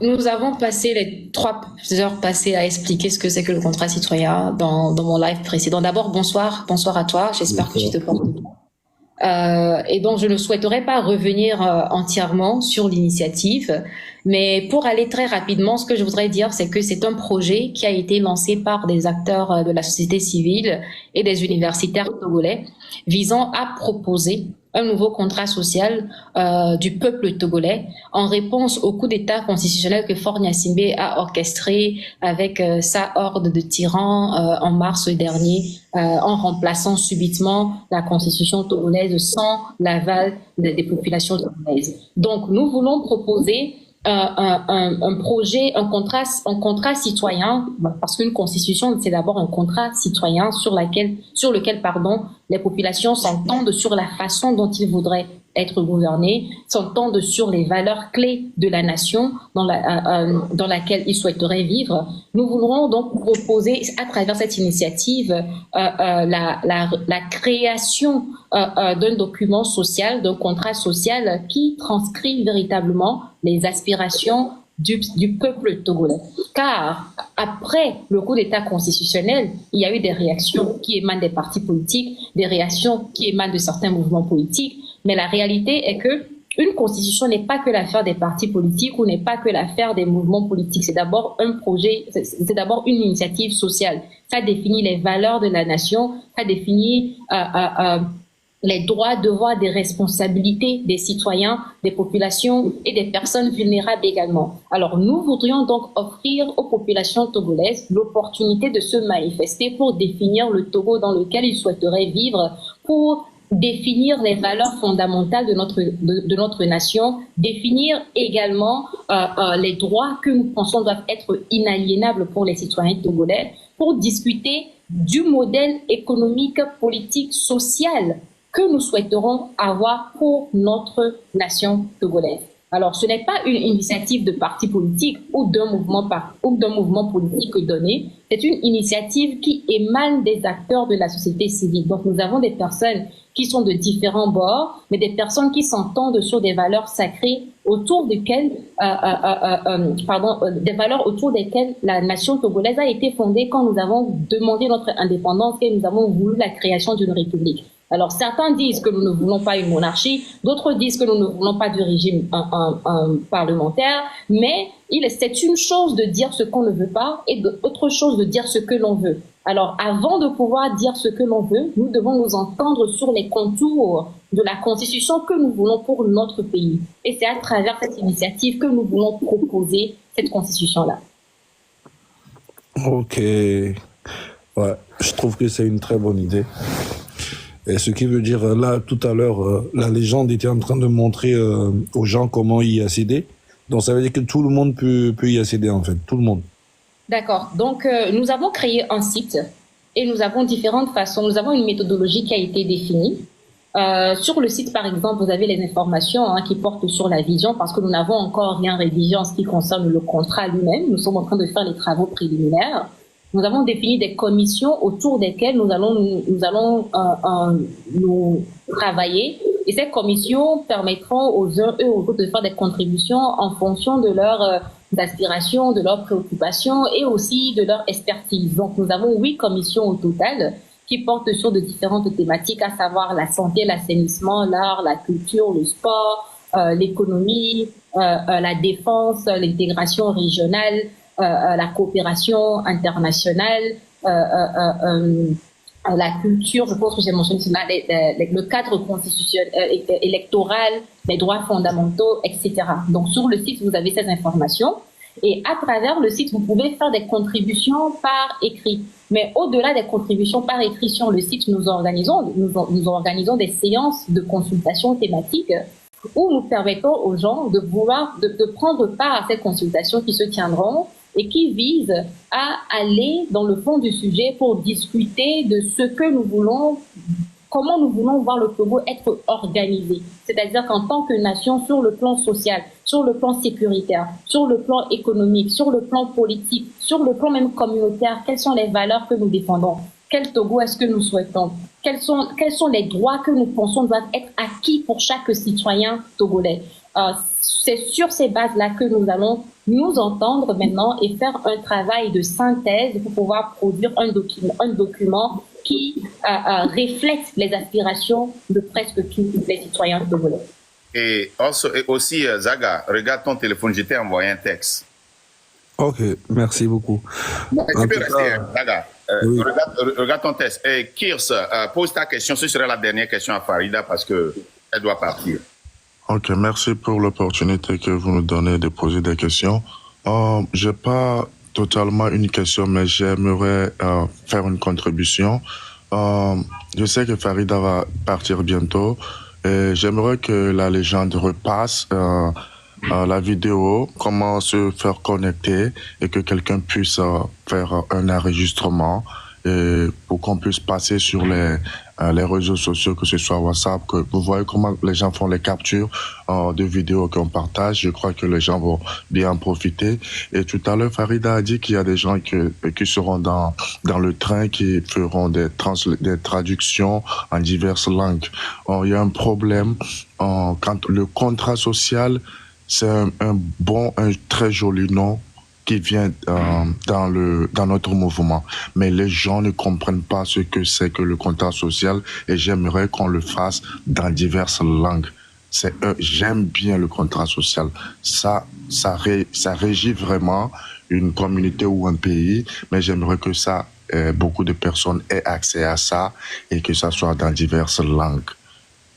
nous avons passé les 3 heures passées à expliquer ce que c'est que le contrat citoyen dans mon live précédent. D'abord, bonsoir à toi. J'espère que tu te portes bien. Et donc, je ne souhaiterais pas revenir entièrement sur l'initiative, mais pour aller très rapidement, ce que je voudrais dire, c'est que c'est un projet qui a été lancé par des acteurs de la société civile et des universitaires togolais visant à proposer un nouveau contrat social du peuple togolais en réponse au coup d'État constitutionnel que Faure Gnassingbé a orchestré avec sa horde de tyrans en mars dernier en remplaçant subitement la constitution togolaise sans l'aval des populations togolaises. Donc nous voulons proposer un projet, un contrat citoyen, parce qu'une constitution, c'est d'abord un contrat citoyen sur lequel, les populations s'entendent sur la façon dont ils voudraient être gouvernés, s'entendent sur les valeurs clés de la nation dans laquelle ils souhaiteraient vivre. Nous voudrons donc proposer, à travers cette initiative, la création d'un document social, d'un contrat social qui transcrit véritablement les aspirations du peuple togolais. Car après le coup d'État constitutionnel, il y a eu des réactions qui émanent des partis politiques, des réactions qui émanent de certains mouvements politiques, mais la réalité est que une constitution n'est pas que l'affaire des partis politiques ou n'est pas que l'affaire des mouvements politiques. C'est d'abord un projet, c'est d'abord une initiative sociale. Ça définit les valeurs de la nation, ça définit les droits, devoirs, des responsabilités des citoyens, des populations et des personnes vulnérables également. Alors, nous voudrions donc offrir aux populations togolaises l'opportunité de se manifester pour définir le Togo dans lequel ils souhaiteraient vivre, pour définir les valeurs fondamentales de notre nation, définir également les droits que nous pensons doivent être inaliénables pour les citoyens togolais, pour discuter du modèle économique, politique, social que nous souhaiterons avoir pour notre nation togolaise. Alors, ce n'est pas une initiative de parti politique ou d'un mouvement politique donné. C'est une initiative qui émane des acteurs de la société civile. Donc, nous avons des personnes qui sont de différents bords, mais des personnes qui s'entendent sur des valeurs sacrées autour desquelles, des valeurs autour desquelles la nation togolaise a été fondée quand nous avons demandé notre indépendance et nous avons voulu la création d'une république. Alors, certains disent que nous ne voulons pas une monarchie, d'autres disent que nous ne voulons pas du régime parlementaire, mais c'est une chose de dire ce qu'on ne veut pas et autre chose de dire ce que l'on veut. Alors, avant de pouvoir dire ce que l'on veut, nous devons nous entendre sur les contours de la constitution que nous voulons pour notre pays. Et c'est à travers cette initiative que nous voulons proposer cette constitution-là. Ok. Ouais, je trouve que c'est une très bonne idée. Et ce qui veut dire, là, tout à l'heure, la légende était en train de montrer aux gens comment y accéder. Donc, ça veut dire que tout le monde peut y accéder, en fait. Tout le monde. D'accord. Donc, nous avons créé un site et nous avons différentes façons. Nous avons une méthodologie qui a été définie. Sur le site, par exemple, vous avez les informations qui portent sur la vision parce que nous n'avons encore rien rédigé en ce qui concerne le contrat lui-même. Nous sommes en train de faire les travaux préliminaires. Nous avons défini des commissions autour desquelles nous allons nous travailler. Et ces commissions permettront aux uns et aux autres de faire des contributions en fonction de leurs aspirations, de leurs préoccupations et aussi de leur expertise. Donc, nous avons 8 commissions au total qui portent sur de différentes thématiques, à savoir la santé, l'assainissement, l'art, la culture, le sport, l'économie, la défense, l'intégration régionale, la coopération internationale, la culture, je pense que j'ai mentionné cela, le cadre constitutionnel, électoral, les droits fondamentaux, etc. Donc, sur le site, vous avez ces informations. Et à travers le site, vous pouvez faire des contributions par écrit. Mais au-delà des contributions par écrit sur le site, nous organisons des séances de consultation thématiques où nous permettons aux gens de prendre part à ces consultations qui se tiendront et qui visent à aller dans le fond du sujet pour discuter de ce que nous voulons, comment nous voulons voir le Togo être organisé. C'est-à-dire qu'en tant que nation, sur le plan social, sur le plan sécuritaire, sur le plan économique, sur le plan politique, sur le plan même communautaire, quelles sont les valeurs que nous défendons? Quel Togo est-ce que nous souhaitons? Quels sont les droits que nous pensons doivent être acquis pour chaque citoyen togolais? C'est sur ces bases-là que nous allons nous entendre maintenant et faire un travail de synthèse pour pouvoir produire un document qui reflète les aspirations de presque tous les citoyens togolais. Et aussi, Zaga, regarde ton téléphone, je t'ai envoyé un texte. Ok, merci beaucoup. Tu peux rester, Zaga. Oui. Regarde ton texte. Et Kirs, pose ta question. Ce sera la dernière question à Farida parce qu'elle doit partir. Ok, merci pour l'opportunité que vous nous donnez de poser des questions. Je n'ai pas totalement une question, mais j'aimerais faire une contribution. Je sais que Farida va partir bientôt et j'aimerais que la légende repasse la vidéo, comment se faire connecter et que quelqu'un puisse faire un enregistrement et pour qu'on puisse passer sur les réseaux sociaux, que ce soit WhatsApp, que vous voyez comment les gens font les captures de vidéos qu'on partage. Je crois que les gens vont bien en profiter. Et tout à l'heure, Farida a dit qu'il y a des gens qui seront dans le train, qui feront des traductions en diverses langues. Il y a un problème quand le contrat social, c'est un très joli nom qui vient dans notre mouvement. Mais les gens ne comprennent pas ce que c'est que le contrat social et j'aimerais qu'on le fasse dans diverses langues. J'aime bien le contrat social. Ça régit vraiment une communauté ou un pays, mais j'aimerais que beaucoup de personnes aient accès à ça et que ça soit dans diverses langues.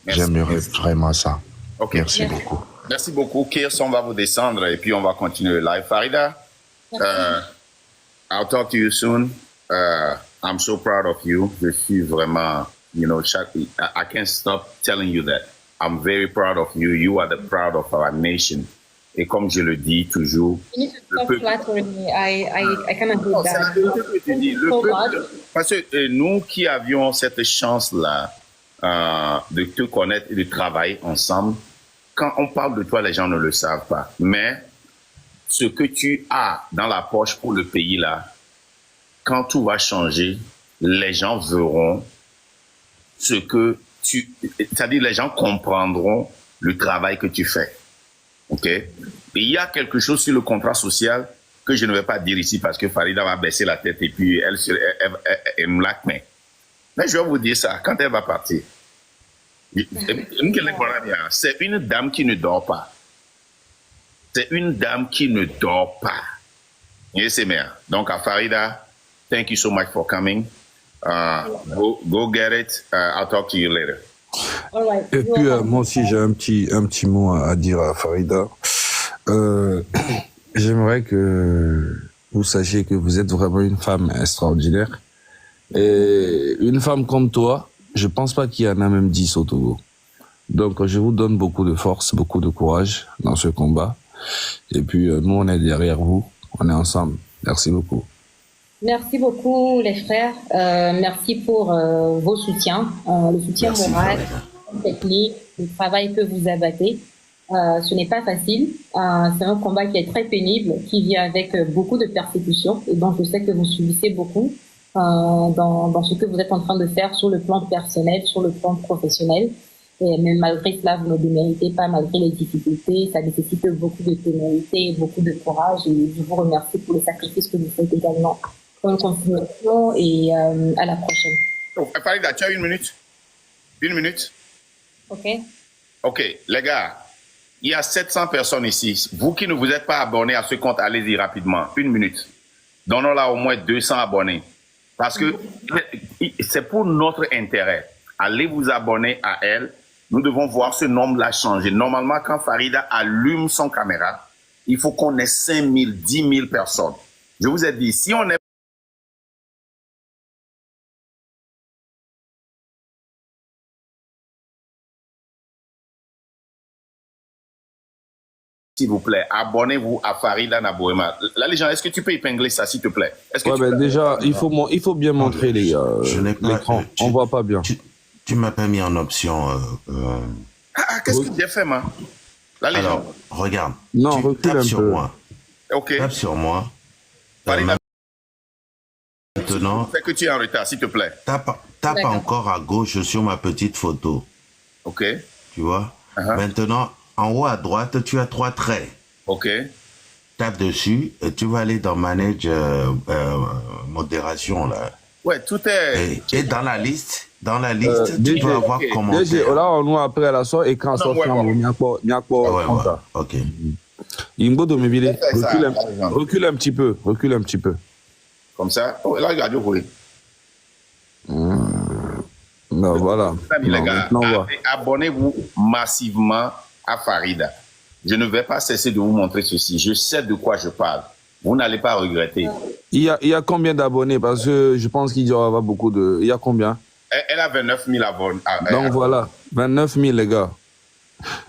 Merci. J'aimerais vraiment ça. Ok. Merci beaucoup. Merci beaucoup. Kirs, on va vous descendre et puis on va continuer le live. Farida, I'll talk to you soon. I'm so proud of you. Je suis vraiment, I can't stop telling you that. I'm very proud of you. You are the proud of our nation. Et comme je le dis toujours, You need to stop flattering me. I cannot do non, c'est la that. vérité que je te dis. Le So peuple, much. parce que nous qui avions cette chance-là de te connaître et de travailler ensemble, quand on parle de toi, les gens ne le savent pas. Mais ce que tu as dans la poche pour le pays, là, quand tout va changer, les gens verront ce que c'est-à-dire les gens comprendront le travail que tu fais. OK? Et il y a quelque chose sur le contrat social que je ne vais pas dire ici parce que Farida va baisser la tête et puis elle me la met. Mais je vais vous dire ça quand elle va partir. C'est une dame qui ne dort pas. C'est une dame qui ne dort pas. Et c'est mère. Donc à Farida, thank you so much for coming. Go get it. I'll talk to you later. All right. Et puis, moi aussi, j'ai un petit mot à dire à Farida. J'aimerais que vous sachiez que vous êtes vraiment une femme extraordinaire. Et une femme comme toi, je pense pas qu'il y en a même 10 au Togo. Donc, je vous donne beaucoup de force, beaucoup de courage dans ce combat. Et puis, nous, on est derrière vous. On est ensemble. Merci beaucoup. Merci beaucoup, les frères. Merci pour vos soutiens, le soutien Merci, moral, Farida. technique, le travail que vous abattez. Ce n'est pas facile. C'est un combat qui est très pénible, qui vient avec beaucoup de persécutions. Et donc, je sais que vous subissez beaucoup dans ce que vous êtes en train de faire sur le plan personnel, sur le plan professionnel. Mais malgré cela, vous ne déméritez pas, malgré les difficultés. Ça nécessite beaucoup de témérité, beaucoup de courage. Et je vous remercie pour le sacrifice que vous faites également. Bonne continuation et à la prochaine. Oh, Farida, tu as une minute? Une minute? OK? OK, les gars, il y a 700 personnes ici. Vous qui ne vous êtes pas abonnés à ce compte, allez-y rapidement. Une minute. Donnons-là au moins 200 abonnés. Parce que c'est pour notre intérêt. Allez vous abonner à elle. Nous devons voir ce nombre-là changer. Normalement, quand Farida allume son caméra, il faut qu'on ait 5 000, 10 000 personnes. Je vous ai dit, si on est s'il vous plaît, abonnez-vous à Farida Nabouema. La légende, est-ce que tu peux épingler ça, s'il te plaît? Est-ce que Ouais, tu ben peux... déjà, il faut bien montrer les Je n'ai pas- l'écran. tu- On voit pas bien. Tu m'as pas mis en option. Qu'est-ce que j'ai fait, man? La légende. Alors, regarde. Non, tu recule tapes un sur peu. moi. OK. Tape sur moi. Farida, Maintenant, c'est que tu es en retard, s'il te plaît. tape D'accord. encore à gauche sur ma petite photo. OK. Tu vois? Uh-huh. Maintenant, en haut à droite, tu as 3 traits. OK. Tape dessus et tu vas aller dans Manage modération là. Ouais, tout est... Et dans la liste, tu DG, vas avoir ok. commentaire. DG, là, on nous après la soirée, écran Non, sorti ouais, en ouais. Miakpo, Ouais, ouais. Ok. Imbo de Mebile, C'est ça, ça. recule un petit peu, recule un petit peu. Comme ça. Oh, là, regarde, oui. Non, voilà. Amis, les Non, gars, maintenant, on voit. abonnez-vous massivement à Farida. Je ne vais pas cesser de vous montrer ceci. Je sais de quoi je parle. Vous n'allez pas regretter. Il y a combien d'abonnés? Parce que je pense qu'il doit y avoir beaucoup de... Il y a combien? Elle a 29 000 abonnés. Donc voilà, 29 000 les gars.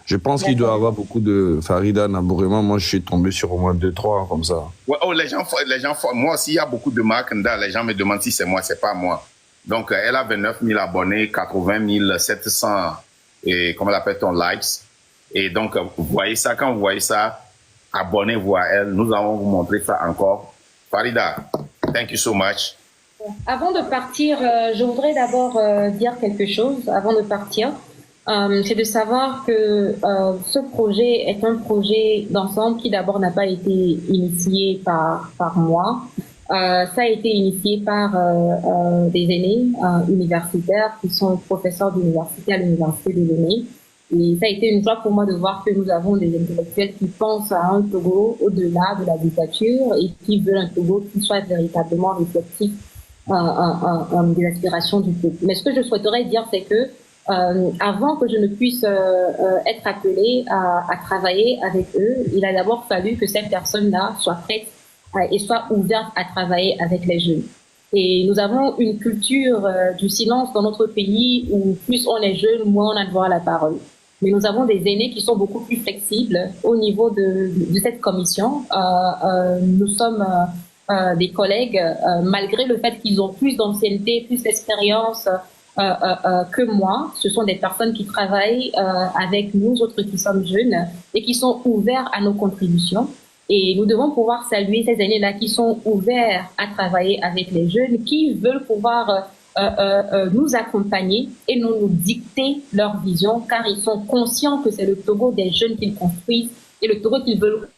Je pense qu'il doit y avoir beaucoup de Farida Nabouréma. Moi, je suis tombé sur au moins 2-3 comme ça. Ouais, oh, les gens, moi aussi, il y a beaucoup de marques. Les gens me demandent si c'est moi, c'est pas moi. Donc, elle a 29 000 abonnés, 80 700 et comment on appelle ton likes. Et donc, vous voyez ça, quand vous voyez ça, abonnez-vous à elle. Nous allons vous montrer ça encore. Farida, thank you so much. Avant de partir, je voudrais d'abord dire quelque chose avant de partir. C'est de savoir que ce projet est un projet d'ensemble qui d'abord n'a pas été initié par moi. Ça a été initié par des aînés universitaires qui sont professeurs d'université à l'université de Lomé. Et ça a été une joie pour moi de voir que nous avons des intellectuels qui pensent à un Togo au-delà de la dictature et qui veulent un Togo qui soit véritablement réflectif des aspirations du peuple. Mais ce que je souhaiterais dire, c'est que avant que je ne puisse être appelée à travailler avec eux, il a d'abord fallu que cette personne-là soit prête et soit ouverte à travailler avec les jeunes. Et nous avons une culture du silence dans notre pays où plus on est jeune, moins on a droit à la parole. Mais nous avons des aînés qui sont beaucoup plus flexibles au niveau de cette commission. Nous sommes des collègues, malgré le fait qu'ils ont plus d'ancienneté, plus d'expérience que moi. Ce sont des personnes qui travaillent avec nous autres qui sommes jeunes et qui sont ouverts à nos contributions. Et nous devons pouvoir saluer ces aînés-là qui sont ouverts à travailler avec les jeunes, qui veulent pouvoir nous accompagner et nous dicter leur vision, car ils sont conscients que c'est le Togo des jeunes qu'ils construisent et le Togo qu'ils veulent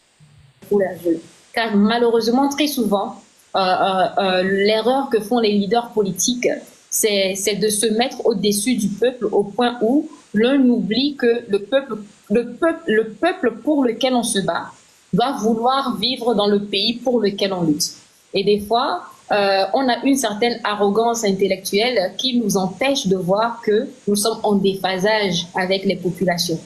pour leurs jeunes. Car malheureusement, très souvent, l'erreur que font les leaders politiques, c'est de se mettre au-dessus du peuple au point où l'un oublie que le peuple pour lequel on se bat doit vouloir vivre dans le pays pour lequel on lutte. Et des fois, on a une certaine arrogance intellectuelle qui nous empêche de voir que nous sommes en déphasage avec les populations.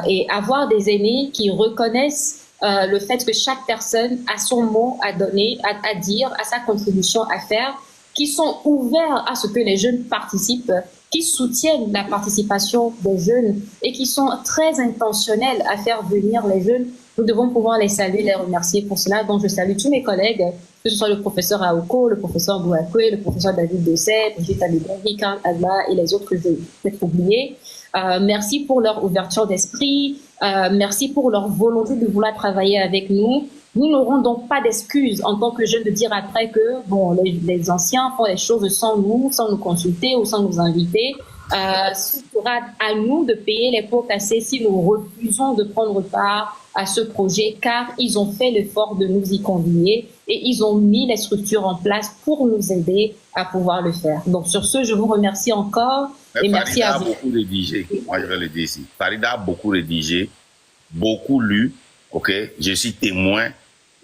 Et avoir des aînés qui reconnaissent le fait que chaque personne a son mot à donner, à dire, a sa contribution à faire, qui sont ouverts à ce que les jeunes participent, qui soutiennent la participation des jeunes et qui sont très intentionnels à faire venir les jeunes. Nous devons pouvoir les saluer, les remercier pour cela. Donc, je salue tous mes collègues, que ce soit le professeur Aoko, le professeur Bouakwe, le professeur David Dessay, Brigitte Alibori, Karl Agba et les autres que je vais peut-être oublier. Merci pour leur ouverture d'esprit. Merci pour leur volonté de vouloir travailler avec nous. Nous n'aurons donc pas d'excuses en tant que jeunes de dire après que bon, les anciens font les choses sans nous consulter ou sans nous inviter. Ce sera à nous de payer les pots cassés si nous refusons de prendre part à ce projet, car ils ont fait l'effort de nous y convier et ils ont mis les structures en place pour nous aider à pouvoir le faire. Donc sur ce, je vous remercie encore et merci à vous. Farida a beaucoup rédigé, moi je vais le dire ici. Farida a beaucoup rédigé, beaucoup lu, ok. Je suis témoin,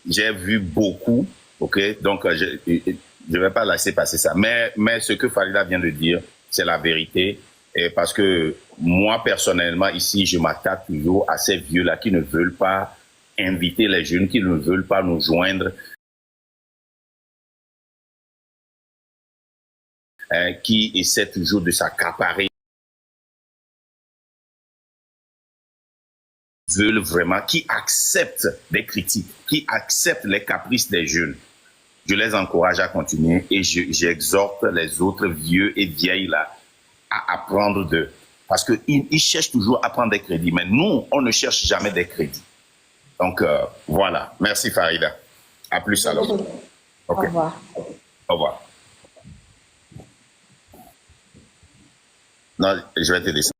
j'ai vu beaucoup, ok. Donc je vais pas laisser passer ça. Mais ce que Farida vient de dire, c'est la vérité. Et parce que moi, personnellement, ici, je m'attaque toujours à ces vieux-là qui ne veulent pas inviter les jeunes, qui ne veulent pas nous joindre, qui essaient toujours de s'accaparer, veulent vraiment, qui acceptent des critiques, qui acceptent les caprices des jeunes. Je les encourage à continuer et j'exhorte les autres vieux et vieilles là à apprendre d'eux. Parce qu'ils cherchent toujours à prendre des crédits. Mais nous, on ne cherche jamais des crédits. Donc, voilà. Merci Farida. À plus alors. Okay. Au revoir. Au revoir. Non, je vais te laisser.